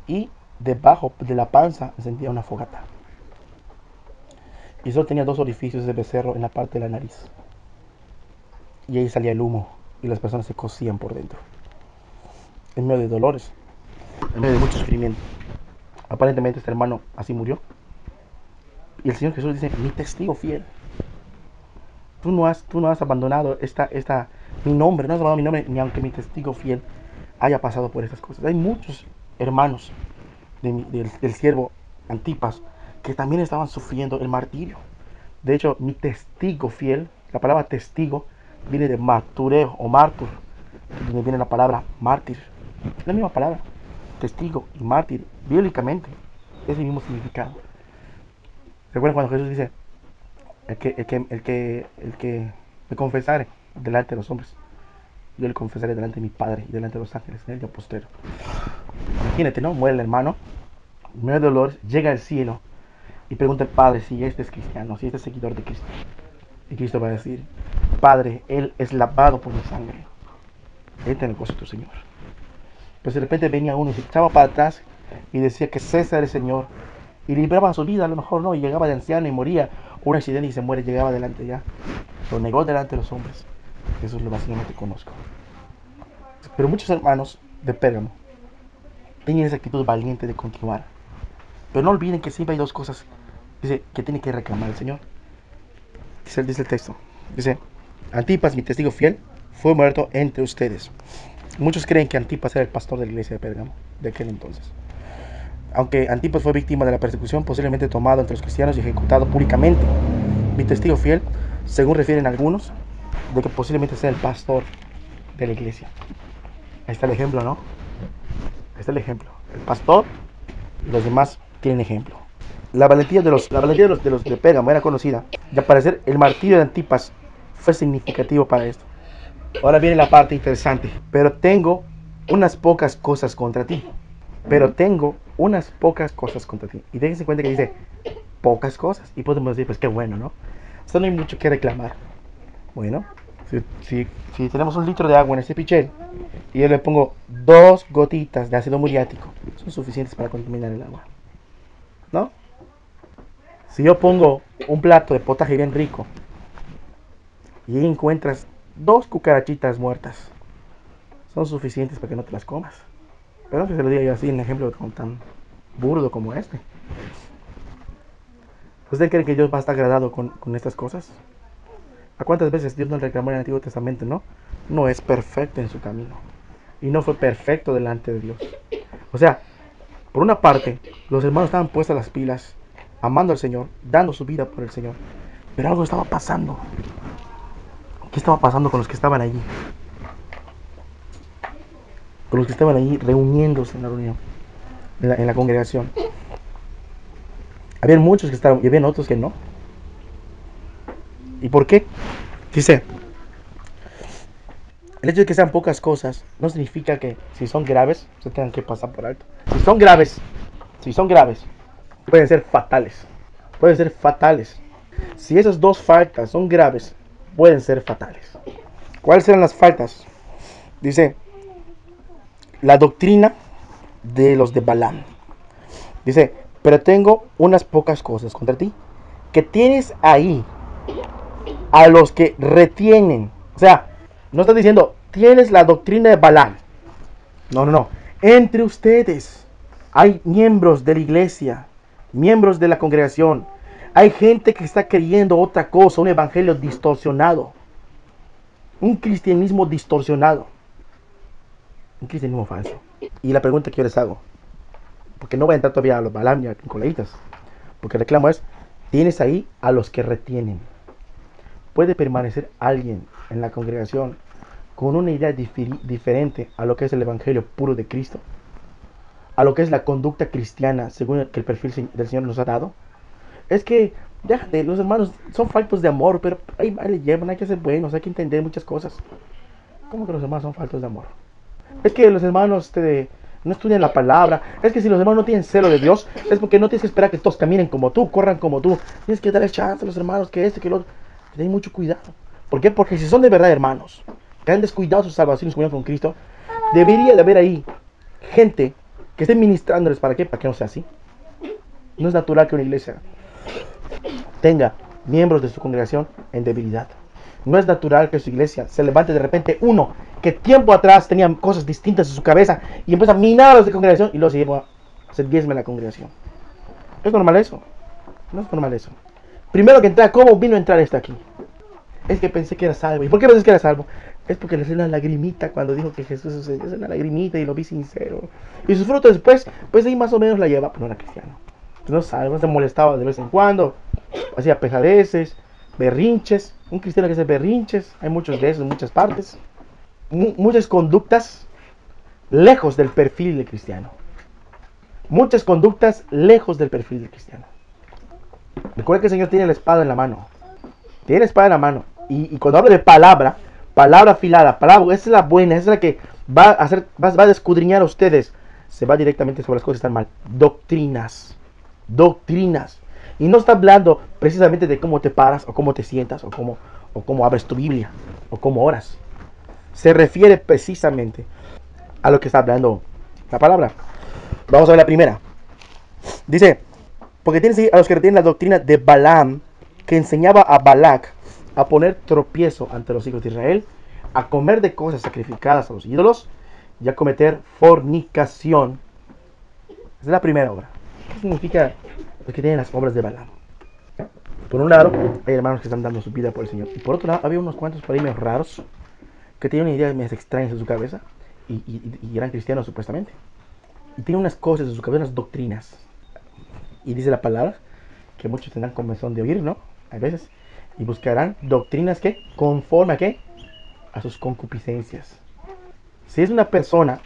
Y debajo de la panza encendía una fogata. Y solo tenía 2 orificios de becerro en la parte de la nariz. Y ahí salía el humo y las personas se cocían por dentro. En medio de dolores, en medio de mucho sufrimiento. Aparentemente este hermano así murió. Y el Señor Jesús dice, mi testigo fiel. Tú no has abandonado mi nombre, no has abandonado mi nombre, ni aunque mi testigo fiel haya pasado por estas cosas. Hay muchos hermanos del siervo Antipas que también estaban sufriendo el martirio. De hecho, mi testigo fiel, la palabra testigo viene de martureo o martur, donde viene la palabra mártir. Es la misma palabra, testigo y mártir, bíblicamente es el mismo significado. ¿Recuerdan cuando Jesús dice, el que me confesare delante de los hombres, yo le confesaré delante de mi Padre y delante de los ángeles en el día postero? Imagínate, ¿no? Muere el hermano, en medio de dolores, llega al cielo y pregunta al Padre si este es cristiano, si este es seguidor de Cristo. Y Cristo va a decir, Padre, él es lavado por mi sangre. Entra en el gozo de tu Señor. Pero de repente venía uno y se echaba para atrás y decía que César es Señor. Y libraba su vida, a lo mejor no, y llegaba de anciano y moría. Un accidente y se muere, llegaba delante ya. Lo negó delante de los hombres. Jesús lo básicamente conozco. Pero muchos hermanos de Pérgamo tenían esa actitud valiente de continuar. Pero no olviden que siempre hay 2 cosas, dice, que tiene que reclamar el Señor. Dice el texto. Dice, Antipas, mi testigo fiel, fue muerto entre ustedes. Muchos creen que Antipas era el pastor de la iglesia de Pérgamo de aquel entonces. Aunque Antipas fue víctima de la persecución, posiblemente tomado entre los cristianos y ejecutado públicamente. Mi testigo fiel, según refieren algunos, de que posiblemente sea el pastor de la iglesia. Ahí está el ejemplo, ¿no? Ahí está el ejemplo. El pastor y los demás tienen ejemplo. La valentía de los de Pérgamo era conocida. Y al parecer el martirio de Antipas fue significativo para esto. Ahora viene la parte interesante. Pero tengo unas pocas cosas contra ti. Pero tengo unas pocas cosas contra ti. Y déjense cuenta que dice pocas cosas. Y podemos decir, pues qué bueno, ¿no? O sea, no hay mucho que reclamar. Bueno, si tenemos 1 litro de agua en este pichel y yo le pongo 2 gotitas de ácido muriático, son suficientes para contaminar el agua, ¿no? Si yo pongo un plato de potaje bien rico y ahí encuentras 2 cucarachitas muertas, son suficientes para que no te las comas. Pero que se lo diga yo así en un ejemplo tan burdo como este. ¿Usted cree que Dios va a estar agradado con estas cosas? ¿A cuántas veces Dios nos reclamó en el Antiguo Testamento, no? No es perfecto en su camino. Y no fue perfecto delante de Dios. O sea, por una parte, los hermanos estaban puestos las pilas, amando al Señor, dando su vida por el Señor. Pero algo estaba pasando. ¿Qué estaba pasando con los que estaban allí? Con los que estaban allí reuniéndose en la reunión, en la congregación. Había muchos que estaban y había otros que no. ¿Y por qué? Dice, el hecho de que sean pocas cosas no significa que si son graves se tengan que pasar por alto. Si son graves, pueden ser fatales. Pueden ser fatales. Si esas 2 faltas son graves, pueden ser fatales. ¿Cuáles serán las faltas? Dice, la doctrina de los de Balaam. Dice, pero tengo unas pocas cosas contra ti. Que tienes ahí a los que retienen. O sea, no está diciendo, tienes la doctrina de Balaam. No. Entre ustedes hay miembros de la iglesia, miembros de la congregación. Hay gente que está creyendo otra cosa, un evangelio distorsionado. Un cristianismo distorsionado. Un cristianismo falso. Y la pregunta que yo les hago, porque no voy a entrar todavía a los Balaam y a los Nicolaitas, porque el reclamo es, tienes ahí a los que retienen. ¿Puede permanecer alguien en la congregación con una idea diferente a lo que es el evangelio puro de Cristo? A lo que es la conducta cristiana según el perfil del Señor nos ha dado. Es que, déjate, los hermanos son faltos de amor, pero ahí le llevan, hay que ser buenos, hay que entender muchas cosas. ¿Cómo que los hermanos son faltos de amor? Es que los hermanos no estudian la palabra. Es que si los hermanos no tienen celo de Dios, es porque no tienes que esperar que todos caminen como tú, corran como tú. Tienes que darles chance a los hermanos, que lo otro. Ten mucho cuidado. ¿Por qué? Porque si son de verdad hermanos, que han descuidado su salvación y su comunión con Cristo, debería de haber ahí gente que esté ministrándoles. ¿Para qué? Para que no sea así. No es natural que una iglesia tenga miembros de su congregación en debilidad. No es natural que su iglesia se levante de repente uno que tiempo atrás tenía cosas distintas en su cabeza y empieza a minar a los de congregación y luego se lleva a ser diezme en la congregación. ¿Es normal eso? No es normal eso. Primero que entrar, ¿cómo vino a entrar aquí? Es que pensé que era salvo. ¿Y por qué pensé que era salvo? Es porque le hice una lagrimita cuando dijo que Jesús es una lagrimita y lo vi sincero. Y sus frutos después, pues ahí más o menos la lleva, pero no era cristiano. No salvo, se molestaba de vez en cuando, hacía pejadeces, berrinches. Un cristiano que hace berrinches, hay muchos de esos en muchas partes. Muchas conductas lejos del perfil del cristiano. Muchas conductas lejos del perfil del cristiano. Recuerda que el Señor tiene la espada en la mano. Tiene la espada en la mano. Y cuando hablo de palabra afilada, palabra, esa es la buena, esa es la que va a escudriñar a ustedes. Se va directamente sobre las cosas que están mal. Doctrinas. Y no está hablando precisamente de cómo te paras, o cómo te sientas, o cómo abres tu Biblia, o cómo oras. Se refiere precisamente a lo que está hablando la palabra. Vamos a ver la primera. Dice, porque tienes a los que retienen la doctrina de Balaam, que enseñaba a Balac a poner tropiezo ante los hijos de Israel, a comer de cosas sacrificadas a los ídolos y a cometer fornicación. Esa es la primera obra. ¿Qué significa los que tienen las obras de Balaam? Por un lado, hay hermanos que están dando su vida por el Señor. Y por otro lado, había unos cuantos por ahí medio raros que tenían ideas medio extrañas en su cabeza y eran cristianos supuestamente. Y tienen unas cosas en su cabeza, unas doctrinas. Y dice la palabra que muchos tendrán comezón de oír, ¿no? A veces. Y buscarán doctrinas que conforme a qué? A sus concupiscencias. Si es una persona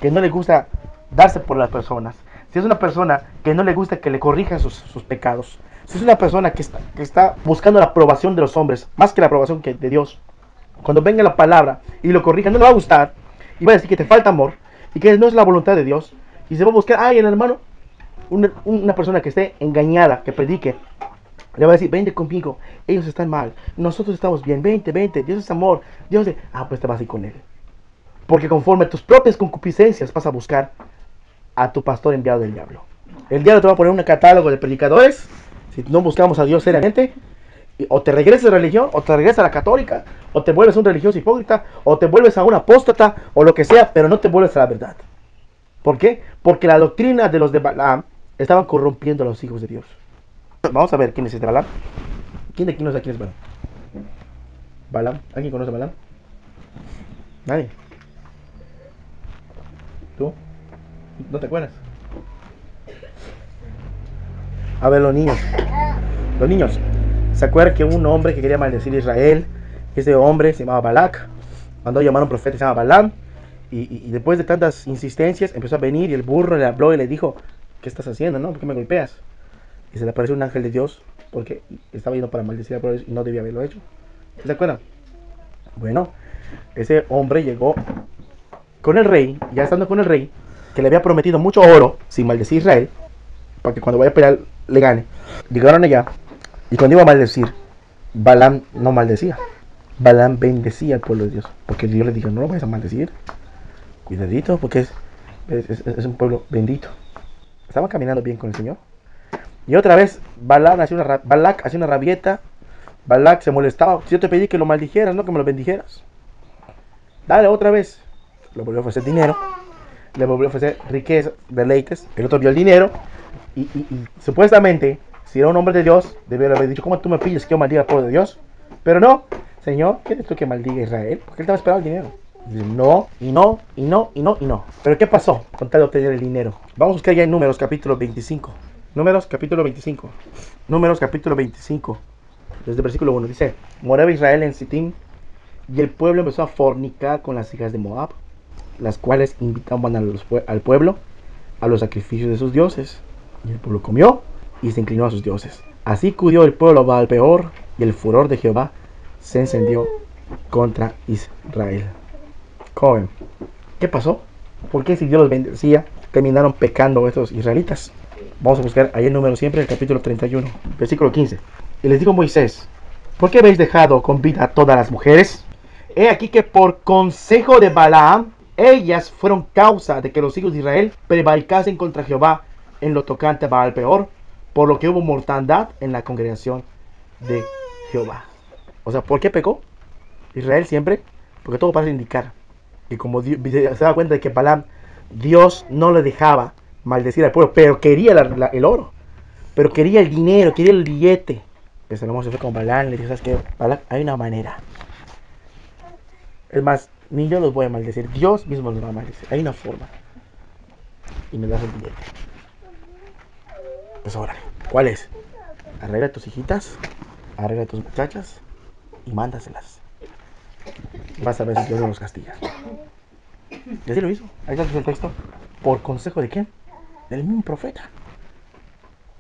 que no le gusta darse por las personas, si es una persona que no le gusta que le corrijan sus pecados, si es una persona que está buscando la aprobación de los hombres más que la aprobación de Dios, cuando venga la palabra y lo corrija, no le va a gustar y va a decir que te falta amor y que no es la voluntad de Dios, y se va a buscar, el hermano, una persona que esté engañada, que predique, le va a decir, vente conmigo, ellos están mal, nosotros estamos bien, vente, Dios es amor, Dios es... pues te vas a ir con él. Porque conforme a tus propias concupiscencias vas a buscar a tu pastor enviado del diablo. El diablo te va a poner un catálogo de predicadores, si no buscamos a Dios seriamente, o te regresas a la religión, o te regresas a la católica, o te vuelves un religioso hipócrita, o te vuelves a un apóstata, o lo que sea, pero no te vuelves a la verdad. ¿Por qué? Porque la doctrina de los de Balaam estaban corrompiendo a los hijos de Dios. Vamos a ver quién es este Balaam. ¿Quién de aquí no sabe quién es Balaam? ¿Balaam? ¿Alguien conoce a Balaam? Nadie. ¿Tú? ¿No te acuerdas? A ver, los niños, ¿se acuerdan que un hombre que quería maldecir a Israel, ese hombre se llamaba Balac, mandó a llamar a un profeta que se llama Balaam, y después de tantas insistencias empezó a venir y el burro le habló y le dijo, ¿qué estás haciendo, no? ¿Por qué me golpeas? Y se le apareció un ángel de Dios porque estaba yendo para maldecir a pueblo y no debía haberlo hecho. ¿Se acuerdan? Bueno, ese hombre llegó con el rey, ya estando con el rey, que le había prometido mucho oro sin maldecir a Israel, para que cuando vaya a pelear le gane. Llegaron allá y cuando iba a maldecir, Balaam no maldecía. Balaam bendecía al pueblo de Dios, porque Dios le dijo, no lo vayas a maldecir, cuidadito, porque es un pueblo bendito. Estaban caminando bien con el Señor. Y otra vez Balac hacía una rabieta. Balac se molestaba. Si yo te pedí que lo maldijeras, no que me lo bendijeras. Dale otra vez. Le volvió a ofrecer dinero, le volvió a ofrecer riqueza, deleites. El otro vio el dinero y supuestamente, si era un hombre de Dios, debió haber dicho, ¿cómo tú me pides que yo maldiga al pueblo de Dios? Pero no, Señor, ¿quieres tú que maldiga a Israel? Porque él estaba esperando el dinero. Y dice, no. Pero ¿qué pasó con tal de obtener el dinero? Vamos a buscar ya en Números capítulo 25. Números capítulo 25. Desde el versículo 1 dice, moraba Israel en Sittim, y el pueblo empezó a fornicar con las hijas de Moab, las cuales invitaban al pueblo a los sacrificios de sus dioses. Y el pueblo comió y se inclinó a sus dioses. Así acudió el pueblo a Baal-peor, y el furor de Jehová se encendió contra Israel. ¿Cómo ven? ¿Qué pasó? ¿Por qué si Dios los bendecía, terminaron pecando estos israelitas? Vamos a buscar ahí el número siempre, el capítulo 31, versículo 15. Y les dijo Moisés, ¿por qué habéis dejado con vida a todas las mujeres He aquí que por consejo de Balaam, ellas fueron causa de que los hijos de Israel prevaricasen contra Jehová en lo tocante a Baal peor, por lo que hubo mortandad en la congregación de Jehová. O sea, ¿por qué pecó Israel siempre? Porque todo parece indicar que como se da cuenta de que Balaam, Dios no le dejaba maldecir al pueblo, pero quería el oro, pero quería el dinero, quería el billete. Pues Salomón se fue con Balaam, le dijo, ¿sabes qué? Balaam, hay una manera. Es más, ni yo los voy a maldecir, Dios mismo los va a maldecir. Hay una forma. Y me das el billete. Pues órale, ¿cuál es? Arregla a tus hijitas, arregla a tus muchachas y mándaselas. Vas a ver si Dios no los castiga. Y así lo hizo. Ahí está el texto. ¿Por consejo de quién? Del mismo profeta.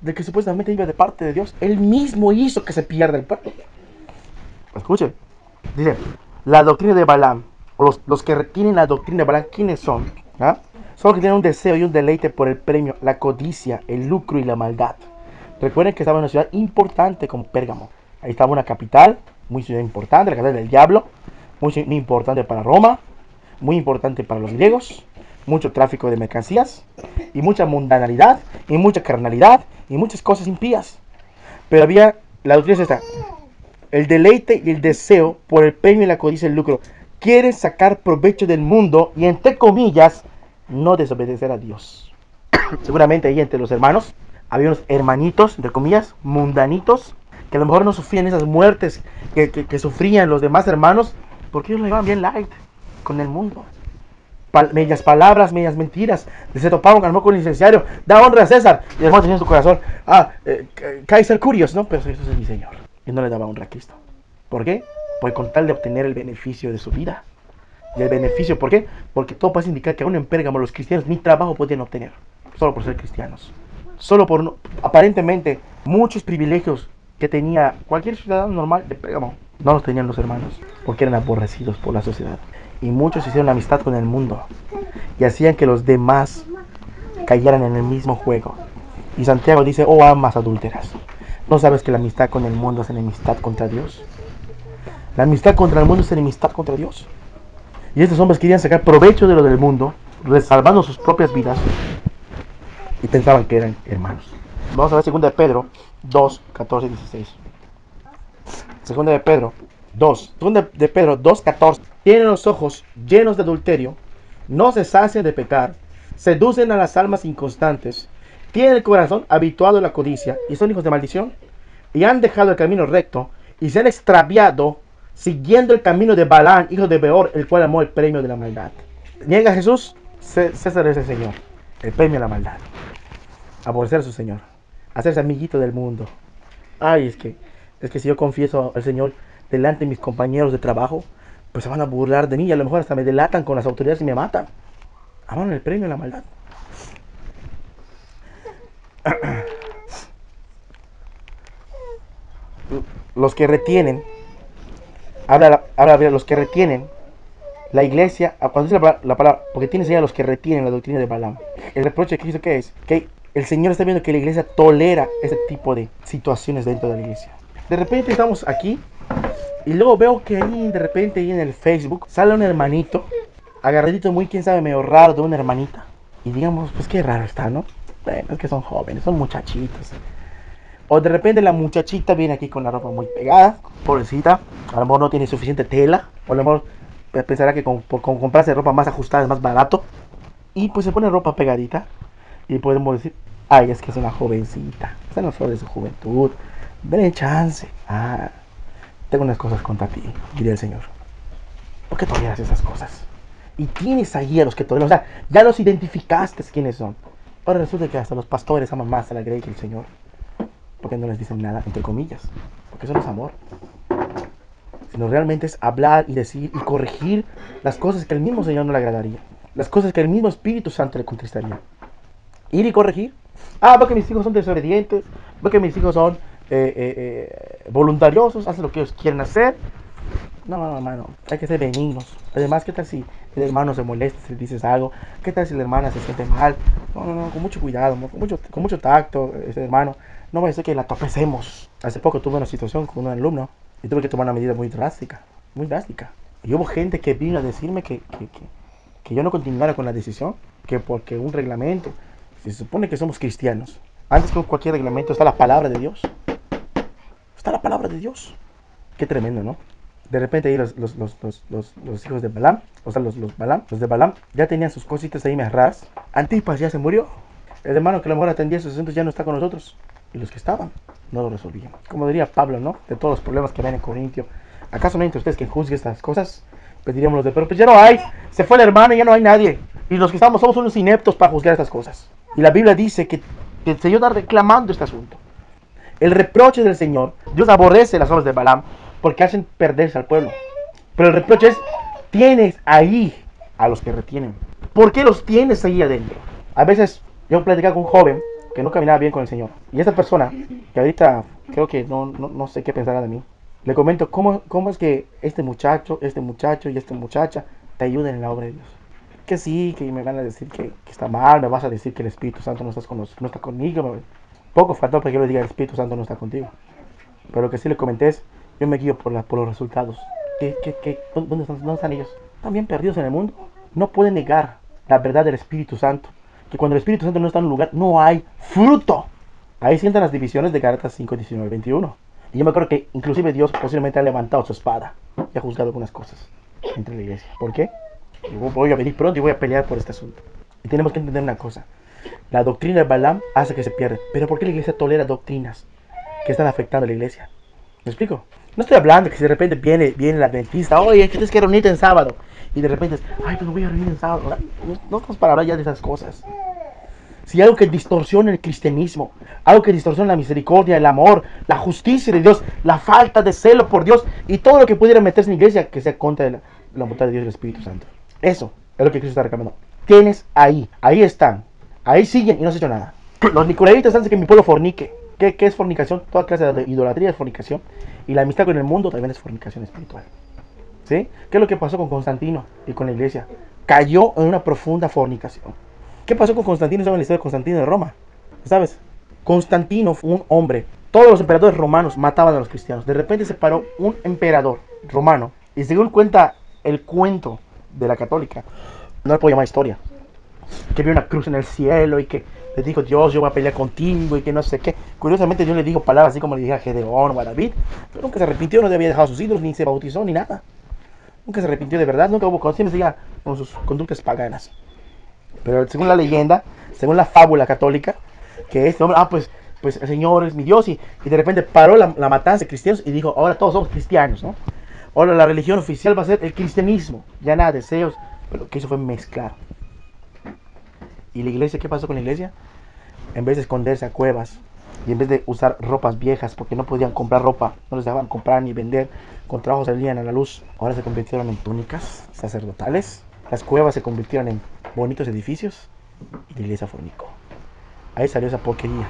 Del que supuestamente iba de parte de Dios. Él mismo hizo que se pierda el pueblo. Escuchen. Dice, la doctrina de Balaam, o los que retienen la doctrina de Balaam, ¿quiénes son? ¿Ah? Son los que tienen un deseo y un deleite por el premio, la codicia, el lucro y la maldad. Recuerden que estaba en una ciudad importante como Pérgamo. Ahí estaba una capital, muy ciudad importante, la capital del diablo, muy importante para Roma, muy importante para los griegos, mucho tráfico de mercancías, y mucha mundanalidad, y mucha carnalidad, y muchas cosas impías. Pero había, la doctrina es esta, el deleite y el deseo por el premio y la codicia y el lucro. Quieren sacar provecho del mundo y, entre comillas, no desobedecer a Dios. Seguramente ahí entre los hermanos había unos hermanitos, entre comillas, mundanitos, que a lo mejor no sufrían esas muertes que sufrían los demás hermanos, porque ellos lo llevaban bien light con el mundo. Medias palabras, medias mentiras. Se topaban a lo mejor con el licenciario, da honra a César, y el hermano tenía en su corazón, Kaiser Curios, ¿no? Pero eso es mi Señor. Y no le daba honra a Cristo. ¿Por qué? Pues con tal de obtener el beneficio de su vida. Y el beneficio, ¿por qué? Porque todo parece indicar que aún en Pérgamo los cristianos ni trabajo podían obtener, solo por ser cristianos. Solo por, aparentemente, muchos privilegios que tenía cualquier ciudadano normal de Pérgamo, no los tenían los hermanos, porque eran aborrecidos por la sociedad. Y muchos hicieron amistad con el mundo, y hacían que los demás cayeran en el mismo juego. Y Santiago dice, oh almas adúlteras, ¿no sabes que la amistad con el mundo es enemistad contra Dios? La amistad contra el mundo es enemistad contra Dios. Y estos hombres querían sacar provecho de lo del mundo, salvando sus propias vidas, y pensaban que eran hermanos. Vamos a ver 2 de Pedro 2, 14 y 16. 2 de Pedro 2. 2 de Pedro 2, 14. Tienen los ojos llenos de adulterio, no se sacian de pecar, seducen a las almas inconstantes, tienen el corazón habituado a la codicia y son hijos de maldición, y han dejado el camino recto y se han extraviado siguiendo el camino de Balaam, hijo de Beor, el cual amó el premio de la maldad. Niega a Jesús, César es el Señor, el premio de la maldad. Aborrecer a su Señor, hacerse amiguito del mundo. Ay, es que si yo confieso al Señor delante de mis compañeros de trabajo, pues se van a burlar de mí y a lo mejor hasta me delatan con las autoridades y me matan. Aman el premio de la maldad. Los que retienen, los que retienen la iglesia, cuando dice la palabra, porque tiene señal los que retienen la doctrina de Balaam. El reproche que Cristo que es que el Señor está viendo que la iglesia tolera ese tipo de situaciones dentro de la iglesia. De repente estamos aquí y luego veo que ahí de repente ahí en el Facebook sale un hermanito agarradito muy quién sabe medio raro de una hermanita y digamos pues qué raro está, ¿no? Bueno, es que son jóvenes, son muchachitos. O de repente la muchachita viene aquí con la ropa muy pegada, pobrecita, a lo mejor no tiene suficiente tela, o a lo mejor pensará que con comprarse ropa más ajustada es más barato, y pues se pone ropa pegadita, y podemos decir, ay, es que es una jovencita, esa no es de su juventud, denle chance. Tengo unas cosas contra ti, diría el Señor. ¿Por qué toleras esas cosas? Y tienes ahí a los que toleran, o sea, ya los identificaste quiénes son. Ahora resulta que hasta los pastores aman más a la grey que el Señor. Porque no les dicen nada, entre comillas, porque eso no es amor, sino realmente es hablar y decir y corregir las cosas que el mismo Señor no le agradaría, las cosas que el mismo Espíritu Santo le contristaría. Ir y corregir. Porque mis hijos son desobedientes, porque mis hijos son voluntariosos, hacen lo que ellos quieren hacer. No, hermano, hay que ser benignos. Además, ¿qué tal si el hermano se molesta si le dices algo? ¿Qué tal si la hermana se siente mal? No, con mucho cuidado, con mucho tacto, ese hermano. No vaya a ser que la tropecemos. Hace poco tuve una situación con un alumno y tuve que tomar una medida muy drástica, muy drástica. Y hubo gente que vino a decirme que yo no continuara con la decisión, que porque un reglamento, se supone que somos cristianos. Antes que cualquier reglamento está la palabra de Dios. Está la palabra de Dios. Qué tremendo, ¿no? De repente ahí los hijos de Balaam, o sea, los de Balaam, ya tenían sus cositas ahí más raras. Antipas ya se murió. El hermano que a lo mejor atendía sus asuntos ya no está con nosotros. Y los que estaban, no lo resolvían. Como diría Pablo, ¿no? De todos los problemas que ven en Corintio. ¿Acaso no hay entre ustedes quien juzgue estas cosas? Pediríamos los de, pero pues ya no hay. Se fue el hermano y ya no hay nadie. Y los que estamos somos unos ineptos para juzgar estas cosas. Y la Biblia dice que el Señor está reclamando este asunto. El reproche del Señor, Dios aborrece las obras de Balaam porque hacen perderse al pueblo. Pero el reproche es, tienes ahí a los que retienen. ¿Por qué los tienes ahí adentro? A veces yo platicaba con un joven que no caminaba bien con el Señor. Y esta persona, que ahorita creo que no sé qué pensará de mí, le comento cómo es que este muchacho y esta muchacha te ayudan en la obra de Dios. Que sí, que me van a decir que está mal, me vas a decir que el Espíritu Santo no está conmigo. Poco faltó para que yo le diga el Espíritu Santo no está contigo. Pero lo que sí le comenté es, yo me guío por los resultados. ¿Dónde están ellos? Están bien perdidos en el mundo. No pueden negar la verdad del Espíritu Santo. Que cuando el Espíritu Santo no está en un lugar, no hay fruto. Ahí sientan las divisiones de Gálatas 5, 19, 21. Y yo me acuerdo que inclusive Dios posiblemente ha levantado su espada y ha juzgado algunas cosas entre la iglesia. ¿Por qué? Voy a venir pronto y voy a pelear por este asunto. Y tenemos que entender una cosa. La doctrina de Balaam hace que se pierda. Pero ¿por qué la iglesia tolera doctrinas que están afectando a la iglesia? ¿Me explico? No estoy hablando que si de repente viene el adventista, oye, es que tienes que reunirte en sábado. Y de repente, ay, pues me voy a reunir en sábado. No estamos para hablar ya de esas cosas. Si algo que distorsiona el cristianismo, algo que distorsiona la misericordia, el amor, la justicia de Dios, la falta de celo por Dios y todo lo que pudiera meterse en la iglesia que sea contra la voluntad de Dios y el Espíritu Santo. Eso es lo que Cristo está reclamando. Tienes ahí están, ahí siguen y no has hecho nada. Los nicolaitas hacen que mi pueblo fornique. ¿Qué es fornicación? Toda clase de idolatría es fornicación. Y la amistad con el mundo también es fornicación espiritual. ¿Sí? ¿Qué es lo que pasó con Constantino y con la iglesia? Cayó en una profunda fornicación. ¿Qué pasó con Constantino? ¿Saben la historia de Constantino de Roma? ¿Sabes? Constantino fue un hombre. Todos los emperadores romanos mataban a los cristianos. De repente se paró un emperador romano. Y según cuenta el cuento de la católica, no le puedo llamar historia, que vio una cruz en el cielo y que le dijo, Dios, yo voy a pelear contigo y que no sé qué. Curiosamente Dios le dijo palabras así como le dije a Gedeón o a David, pero nunca se arrepintió, no había dejado sus ídolos, ni se bautizó, ni nada. Nunca se arrepintió de verdad, nunca hubo conciencia, seguía con sus conductas paganas. Pero según la leyenda, según la fábula católica, que este hombre, pues el Señor es mi Dios, y de repente paró la matanza de cristianos y dijo, ahora todos somos cristianos, ¿no? Ahora la religión oficial va a ser el cristianismo, ya nada de deseos, pero lo que hizo fue mezclar. ¿Y la iglesia? ¿Qué pasó con la iglesia? En vez de esconderse a cuevas y en vez de usar ropas viejas porque no podían comprar ropa, no les dejaban comprar ni vender, con trabajo salían a la luz, ahora se convirtieron en túnicas sacerdotales, las cuevas se convirtieron en bonitos edificios y la iglesia fornicó. Ahí salió esa porquería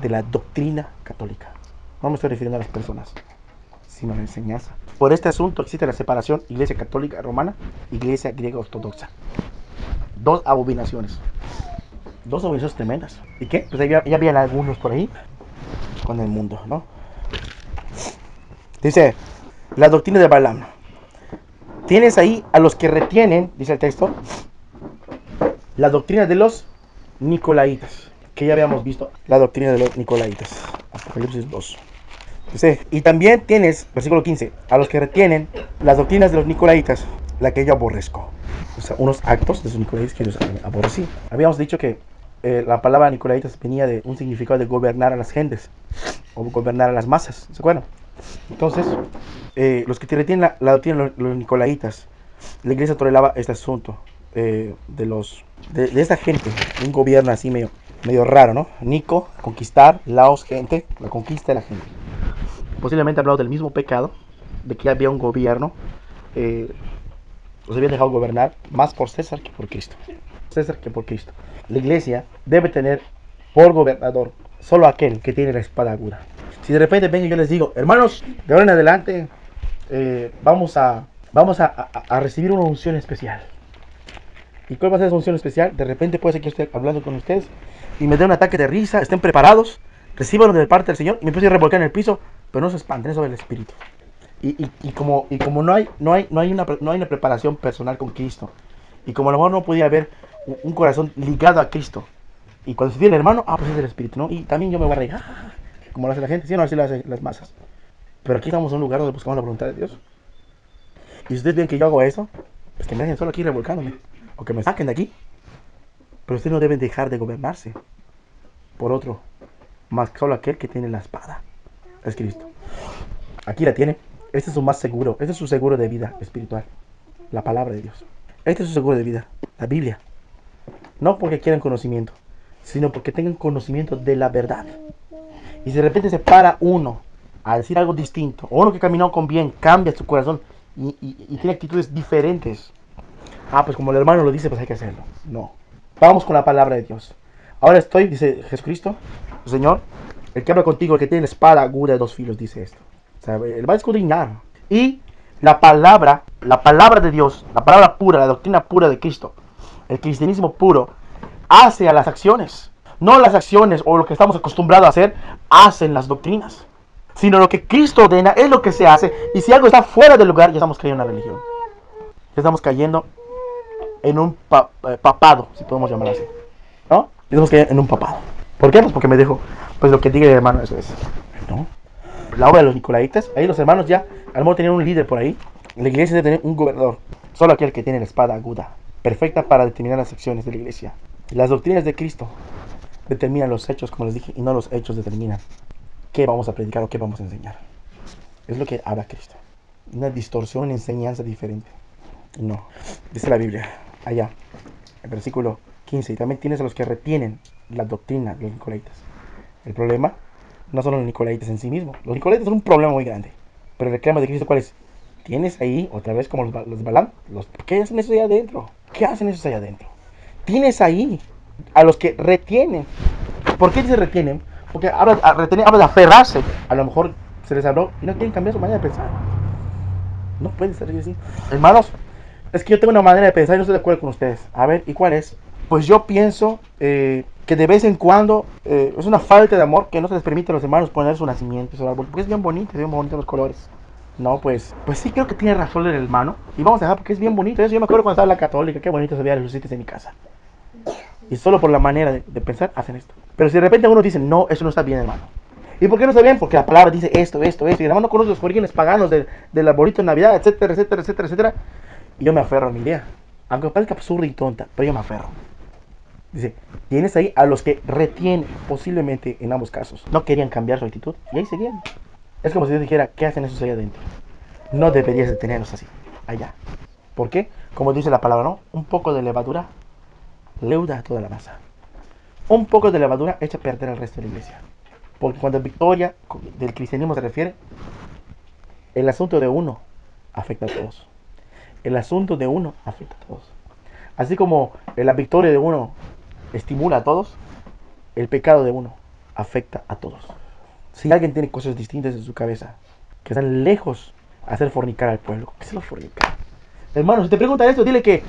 de la doctrina católica. No me estoy refiriendo a las personas, sino a la enseñanza. Por este asunto existe la separación iglesia católica romana, iglesia griega ortodoxa. Dos abominaciones tremendas. ¿Y qué? Pues ya habían algunos por ahí con el mundo, ¿no? Dice, la doctrina de Balaam. Tienes ahí a los que retienen, dice el texto, la doctrina de los nicolaitas, que ya habíamos visto, la doctrina de los nicolaitas. Apocalipsis 2. Dice, y también tienes, versículo 15, a los que retienen las doctrinas de los nicolaitas, la que yo aborrezco. O sea, unos actos de sus nicolaitas que yo aborrecí. Habíamos dicho que la palabra nicolaitas venía de un significado de gobernar a las gentes o gobernar a las masas, ¿se acuerdan? Entonces, los que retienen la doctrina de los nicolaitas, la iglesia toleraba este asunto de esta gente, un gobierno así medio raro, ¿no? Nico, conquistar, laos, gente, la conquista de la gente. Posiblemente hablado del mismo pecado, de que había un gobierno, los habían dejado gobernar más por César que por Cristo. César que por Cristo. La iglesia debe tener por gobernador solo aquel que tiene la espada aguda. Si de repente vengo y yo les digo, hermanos, de ahora en adelante vamos a recibir una unción especial. ¿Y cuál va a ser esa unción especial? De repente puede ser que yo esté hablando con ustedes y me dé un ataque de risa, estén preparados, recibanlo de parte del Señor y me empiezo a revolcar en el piso, pero no se espanten, eso es el Espíritu. Y como no hay una preparación personal con Cristo, y como a lo mejor no podía haber un corazón ligado a Cristo, y cuando se tiene el hermano, pues es el Espíritu, ¿no? Y también yo me voy a reír, como lo hace la gente, sí, no, así lo hacen las masas. Pero aquí estamos en un lugar donde buscamos la voluntad de Dios. Y si ustedes ven que yo hago eso, pues que me dejen solo aquí revolcándome, o que me saquen de aquí. Pero ustedes no deben dejar de gobernarse por otro, más que solo aquel que tiene la espada, es Cristo. Aquí la tiene. Este es su más seguro, este es su seguro de vida espiritual, la palabra de Dios. Este es su seguro de vida, la Biblia. No porque quieran conocimiento, sino porque tengan conocimiento de la verdad. Y si de repente se para uno a decir algo distinto, o uno que caminó con bien, cambia su corazón y tiene actitudes diferentes, pues como el hermano lo dice, pues hay que hacerlo. No. Vamos con la palabra de Dios. Ahora estoy, dice Jesucristo, Señor, el que habla contigo, el que tiene la espada aguda de dos filos, dice esto. O sea, él va a escudriñar. Y la palabra de Dios, la palabra pura, la doctrina pura de Cristo, el cristianismo puro, hace a las acciones. No las acciones o lo que estamos acostumbrados a hacer, hacen las doctrinas. Sino lo que Cristo ordena es lo que se hace. Y si algo está fuera del lugar, ya estamos cayendo en la religión. Ya estamos cayendo en un papado, si podemos llamarlo así. ¿No? Ya estamos cayendo en un papado. ¿Por qué? Pues porque me dejo, pues lo que diga el hermano, eso es. ¿No? La obra de los Nicolaitas, ahí los hermanos ya, al menos tenían un líder por ahí. La iglesia debe tener un gobernador. Solo aquel que tiene la espada aguda, perfecta para determinar las acciones de la iglesia. Las doctrinas de Cristo determinan los hechos, como les dije, y no los hechos determinan qué vamos a predicar o qué vamos a enseñar. Es lo que habla Cristo. Una distorsión, una enseñanza diferente. No. Dice la Biblia, allá, el versículo 15, y también tienes a los que retienen la doctrina de los Nicolaitas. El problema no son los Nicolaitas en sí mismos. Los Nicolaitas son un problema muy grande. Pero el reclamo de Cristo, ¿cuál es? Tienes ahí, otra vez como los Balaam, ¿qué hacen esos allá adentro? ¿Qué hacen esos allá adentro? Tienes ahí a los que retienen. ¿Por qué dice retienen? Porque habla de aferrarse. A lo mejor se les habló y no quieren cambiar su manera de pensar. No puede ser así. Hermanos, es que yo tengo una manera de pensar y no estoy de acuerdo con ustedes. A ver, ¿y cuál es? Pues yo pienso que de vez en cuando es una falta de amor que no se les permite a los hermanos poner su nacimiento, su árbol, porque es bien bonito los colores. No, pues sí creo que tiene razón el hermano. Y vamos a dejar porque es bien bonito. Eso yo me acuerdo cuando estaba en la católica, qué bonito se veía los lucites en mi casa. Y solo por la manera de pensar hacen esto. Pero si de repente uno dice, no, eso no está bien, hermano. ¿Y por qué no está bien? Porque la palabra dice esto. Y el hermano conoce los orígenes paganos del arbolito de Navidad, etcétera, etcétera, etcétera, etcétera. Y yo me aferro a mi idea. Aunque me parezca absurda y tonta, pero yo me aferro. Dice, tienes ahí a los que retienen, posiblemente en ambos casos. No querían cambiar su actitud y ahí seguían. Es como si Dios dijera, ¿qué hacen esos allá adentro? No deberías de tenerlos así, allá. ¿Por qué? Como dice la palabra, ¿no? Un poco de levadura leuda a toda la masa. Un poco de levadura echa a perder al resto de la iglesia. Porque cuando victoria del cristianismo se refiere, el asunto de uno afecta a todos. El asunto de uno afecta a todos. Así como la victoria de uno estimula a todos, el pecado de uno afecta a todos. Si alguien tiene cosas distintas en su cabeza, que están lejos a hacer fornicar al pueblo, que se lo fornicar. Hermano, si te preguntan esto, dile que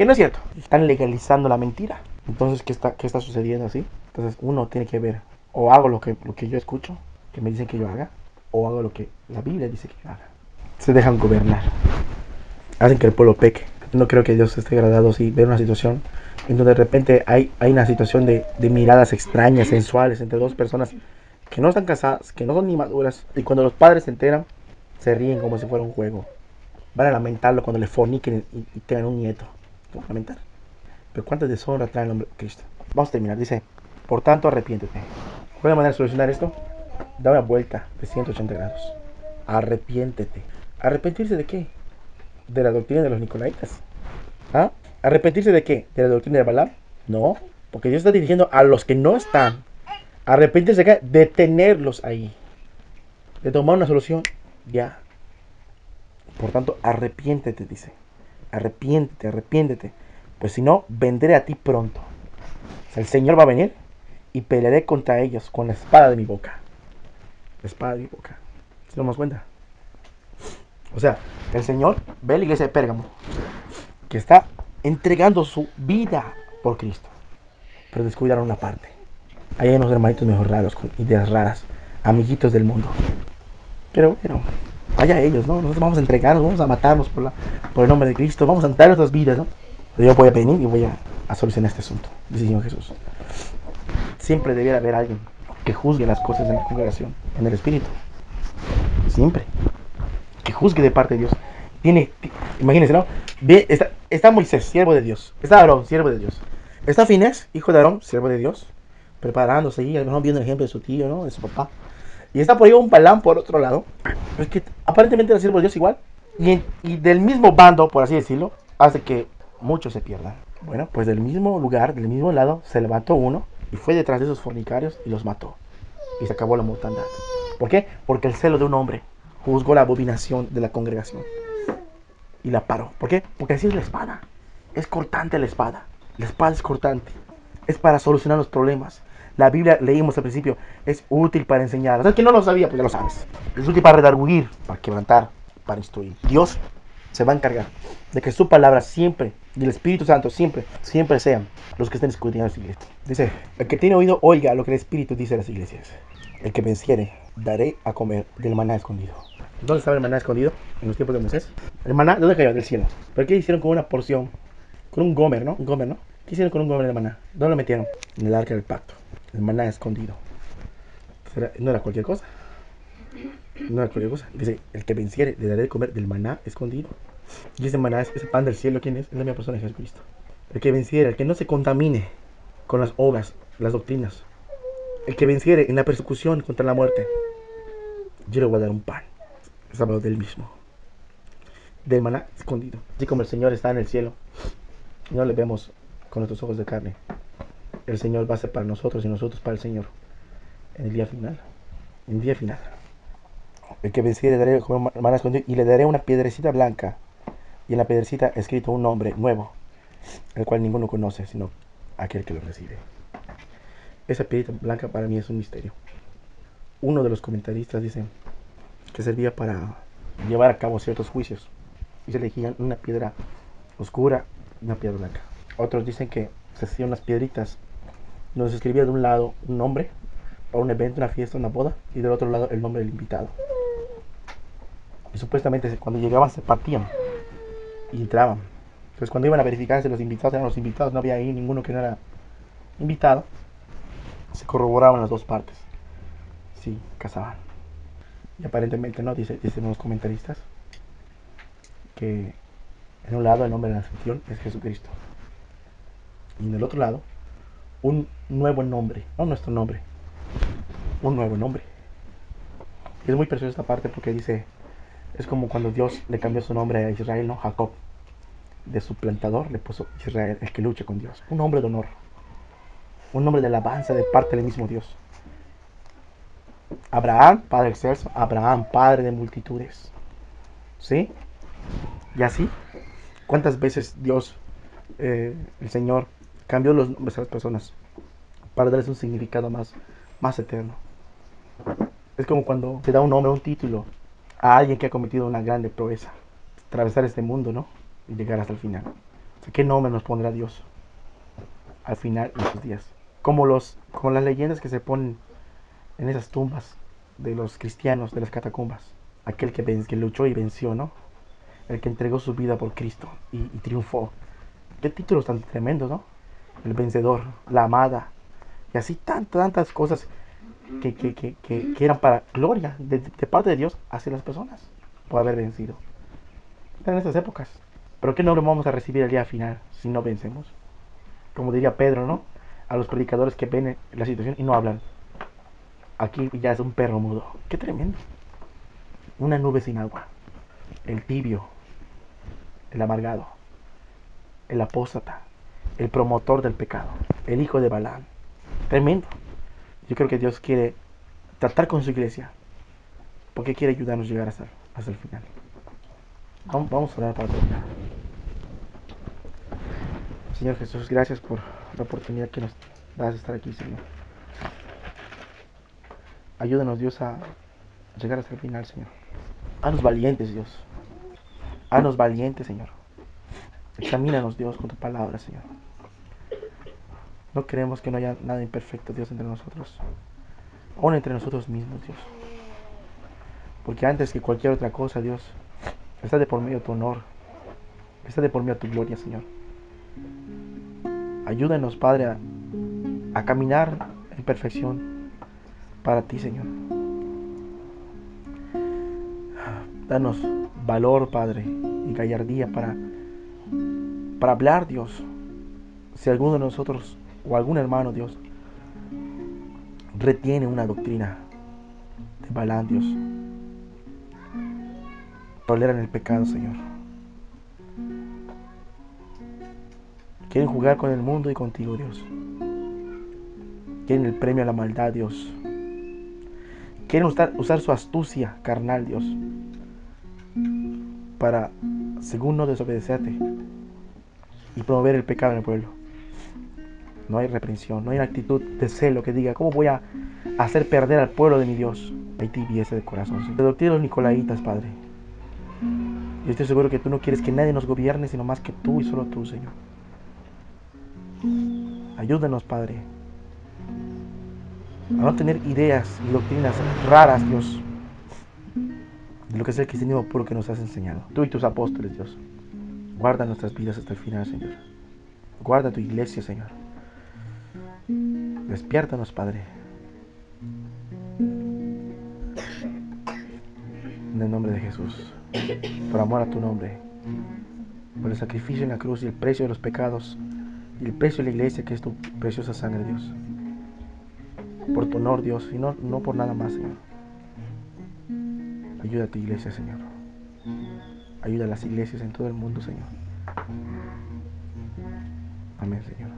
no es cierto. Están legalizando la mentira. Entonces, ¿qué está sucediendo así? Entonces, uno tiene que ver, o hago lo que yo escucho, que me dicen que yo haga, o hago lo que la Biblia dice que yo haga. Se dejan gobernar. Hacen que el pueblo peque. No creo que Dios esté agradado si ver una situación en donde de repente hay una situación de miradas extrañas, sensuales, entre dos personas que no están casadas, que no son ni maduras. Y cuando los padres se enteran, se ríen como si fuera un juego. Van a lamentarlo cuando le forniquen y tengan un nieto. Lo van a lamentar. Pero cuánta deshonra trae el nombre de Cristo. Vamos a terminar. Dice, por tanto arrepiéntete. ¿Cuál es la manera de solucionar esto? Da una vuelta de 180 grados. Arrepiéntete. ¿Arrepentirse de qué? ¿De la doctrina de los Nicolaitas? ¿Ah? ¿Arrepentirse de qué? ¿De la doctrina de Balaam? No, porque Dios está dirigiendo a los que no están. ¿Arrepentirse de qué? De tenerlos ahí. De tomar una solución ya. Por tanto, arrepiéntete, dice. Arrepiéntete, arrepiéntete. Pues si no, vendré a ti pronto. O sea, el Señor va a venir y pelearé contra ellos con la espada de mi boca. La espada de mi boca. ¿Se damos cuenta? O sea, el Señor ve a la iglesia de Pérgamo, que está entregando su vida por Cristo. Pero descuidaron una parte. Ahí hay unos hermanitos mejor raros, con ideas raras, amiguitos del mundo. Pero bueno, allá ellos, ¿no? Nosotros vamos a entregarnos, vamos a matarnos por el nombre de Cristo, vamos a dar nuestras vidas, ¿no? Pero yo voy a venir y voy a solucionar este asunto, dice el Señor Jesús. Siempre debiera haber alguien que juzgue las cosas en la congregación, en el Espíritu. Siempre. Que juzgue de parte de Dios. Imagínense, ¿no? Está Moisés, siervo de Dios. Está Aarón, siervo de Dios. Está Finés, hijo de Aarón, siervo de Dios. Preparándose ahí, a lo mejor viendo el ejemplo de su tío, ¿no? De su papá. Y está por ahí un Balaam por otro lado. Pero es que aparentemente era siervo de Dios igual. Y del mismo bando, por así decirlo, hace que muchos se pierdan. Bueno, pues del mismo lugar, del mismo lado, se levantó uno y fue detrás de esos fornicarios y los mató. Y se acabó la mortandad. ¿Por qué? Porque el celo de un hombre juzgó la abominación de la congregación y la paró. ¿Por qué? Porque así es la espada. Es cortante la espada. La espada es cortante. Es para solucionar los problemas. La Biblia, leímos al principio, es útil para enseñar. O sea, que no lo sabía, pues ya lo sabes. Es útil para redarguir, para quebrantar, para instruir. Dios se va a encargar de que su palabra siempre, y el Espíritu Santo siempre, siempre sean los que estén escudriñando las iglesias. Dice, el que tiene oído, oiga lo que el Espíritu dice a las iglesias. El que venciere, daré a comer del maná escondido. ¿Dónde estaba el maná escondido? En los tiempos de Moisés. El maná, ¿de dónde cayó? Del cielo. ¿Pero qué hicieron con una porción? Con un gomer, ¿no? Un gomer, ¿no? ¿Qué hicieron con un gomer de maná? ¿Dónde lo metieron? En el arca del pacto. El maná escondido. No era cualquier cosa. No era cualquier cosa. Dice, el que venciere, le daré de comer del maná escondido. Y ese maná, ese pan del cielo, ¿quién es? Es la misma persona de Jesucristo. El que venciere, el que no se contamine con las obras, las doctrinas. El que venciere en la persecución contra la muerte, yo le voy a dar un pan. Es hablando del mismo. Del maná escondido. Así como el Señor está en el cielo, no le vemos con nuestros ojos de carne. El Señor va a ser para nosotros y nosotros para el Señor. En el día final. En el día final. El que venciere, le daré como maná escondido y le daré una piedrecita blanca. Y en la piedrecita escrito un nombre nuevo, el cual ninguno conoce, sino aquel que lo recibe. Esa piedrita blanca para mí es un misterio. Uno de los comentaristas dice que servía para llevar a cabo ciertos juicios. Y se elegían una piedra oscura y una piedra blanca. Otros dicen que se hacían unas piedritas donde se escribía de un lado un nombre para un evento, una fiesta, una boda, y del otro lado el nombre del invitado. Y supuestamente cuando llegaban se partían y entraban. Entonces cuando iban a verificar si los invitados eran los invitados, no había ahí ninguno que no era invitado, se corroboraban las dos partes. Sí, casaban. Y aparentemente no, dicen los comentaristas, que en un lado el nombre de la anfitrión es Jesucristo. Y en el otro lado, un nuevo nombre, no nuestro nombre, un nuevo nombre. Y es muy preciosa esta parte porque dice, es como cuando Dios le cambió su nombre a Israel, ¿no? Jacob. De su plantador le puso Israel, el que lucha con Dios. Un nombre de honor. Un nombre de alabanza de parte del mismo Dios. Abraham, padre excelso. Abraham, padre de multitudes. ¿Sí? Y así, ¿cuántas veces Dios, el Señor, cambió los nombres a las personas para darles un significado más eterno? Es como cuando se da un nombre, un título a alguien que ha cometido una grande proeza. Atravesar este mundo, ¿no? Y llegar hasta el final. O sea, ¿qué nombre nos pondrá Dios al final de sus días? Como las leyendas que se ponen en esas tumbas de los cristianos, de las catacumbas. Aquel que luchó y venció, ¿no? El que entregó su vida por Cristo y triunfó. Qué títulos tan tremendos, ¿no? El vencedor, la amada. Y así tantas cosas que eran para gloria de parte de Dios hacia las personas por haber vencido. En estas épocas. Pero ¿qué nombre vamos a recibir el día final si no vencemos? Como diría Pedro, ¿no? A los predicadores que ven la situación y no hablan. Aquí ya es un perro mudo. Qué tremendo. Una nube sin agua. El tibio. El amargado. El apóstata. El promotor del pecado. El hijo de Balaam. Tremendo. Yo creo que Dios quiere tratar con su iglesia. Porque quiere ayudarnos a llegar hasta el final. Vamos a orar para terminar. Señor Jesús, gracias por la oportunidad que nos das de estar aquí, Señor. Ayúdanos, Dios, a llegar hasta el final, Señor. Haznos valientes, Dios. Haznos valientes, Señor. Examínanos, Dios, con tu palabra, Señor. No queremos que no haya nada imperfecto, Dios, entre nosotros. Aún entre nosotros mismos, Dios. Porque antes que cualquier otra cosa, Dios, está de por medio tu honor, está de por medio tu gloria, Señor. Ayúdanos, Padre, a caminar en perfección para ti, Señor. Danos valor, Padre, y gallardía para hablar, Dios. Si alguno de nosotros o algún hermano, Dios, retiene una doctrina de Balaam, Dios, toleran el pecado, Señor. Quieren jugar con el mundo y contigo, Dios. Quieren el premio a la maldad, Dios. Quieren usar su astucia carnal, Dios, para, según no desobedecerte y promover el pecado en el pueblo. No hay reprensión, no hay actitud de celo que diga, ¿cómo voy a hacer perder al pueblo de mi Dios? Hay tibieza de corazón, Señor. Te doctrina los nicolaitas, Padre. Yo estoy seguro que tú no quieres que nadie nos gobierne, sino más que tú y solo tú, Señor. Ayúdanos, Padre, a no tener ideas y doctrinas raras, Dios, de lo que es el cristianismo puro que nos has enseñado. Tú y tus apóstoles, Dios. Guarda nuestras vidas hasta el final, Señor. Guarda tu iglesia, Señor. Despiértanos, Padre. En el nombre de Jesús. Por amor a tu nombre. Por el sacrificio en la cruz y el precio de los pecados. Y el precio de la iglesia, que es tu preciosa sangre, Dios. Por tu honor, Dios, y no por nada más, Señor. Ayuda a tu iglesia, Señor. Ayuda a las iglesias en todo el mundo, Señor. Amén, Señor.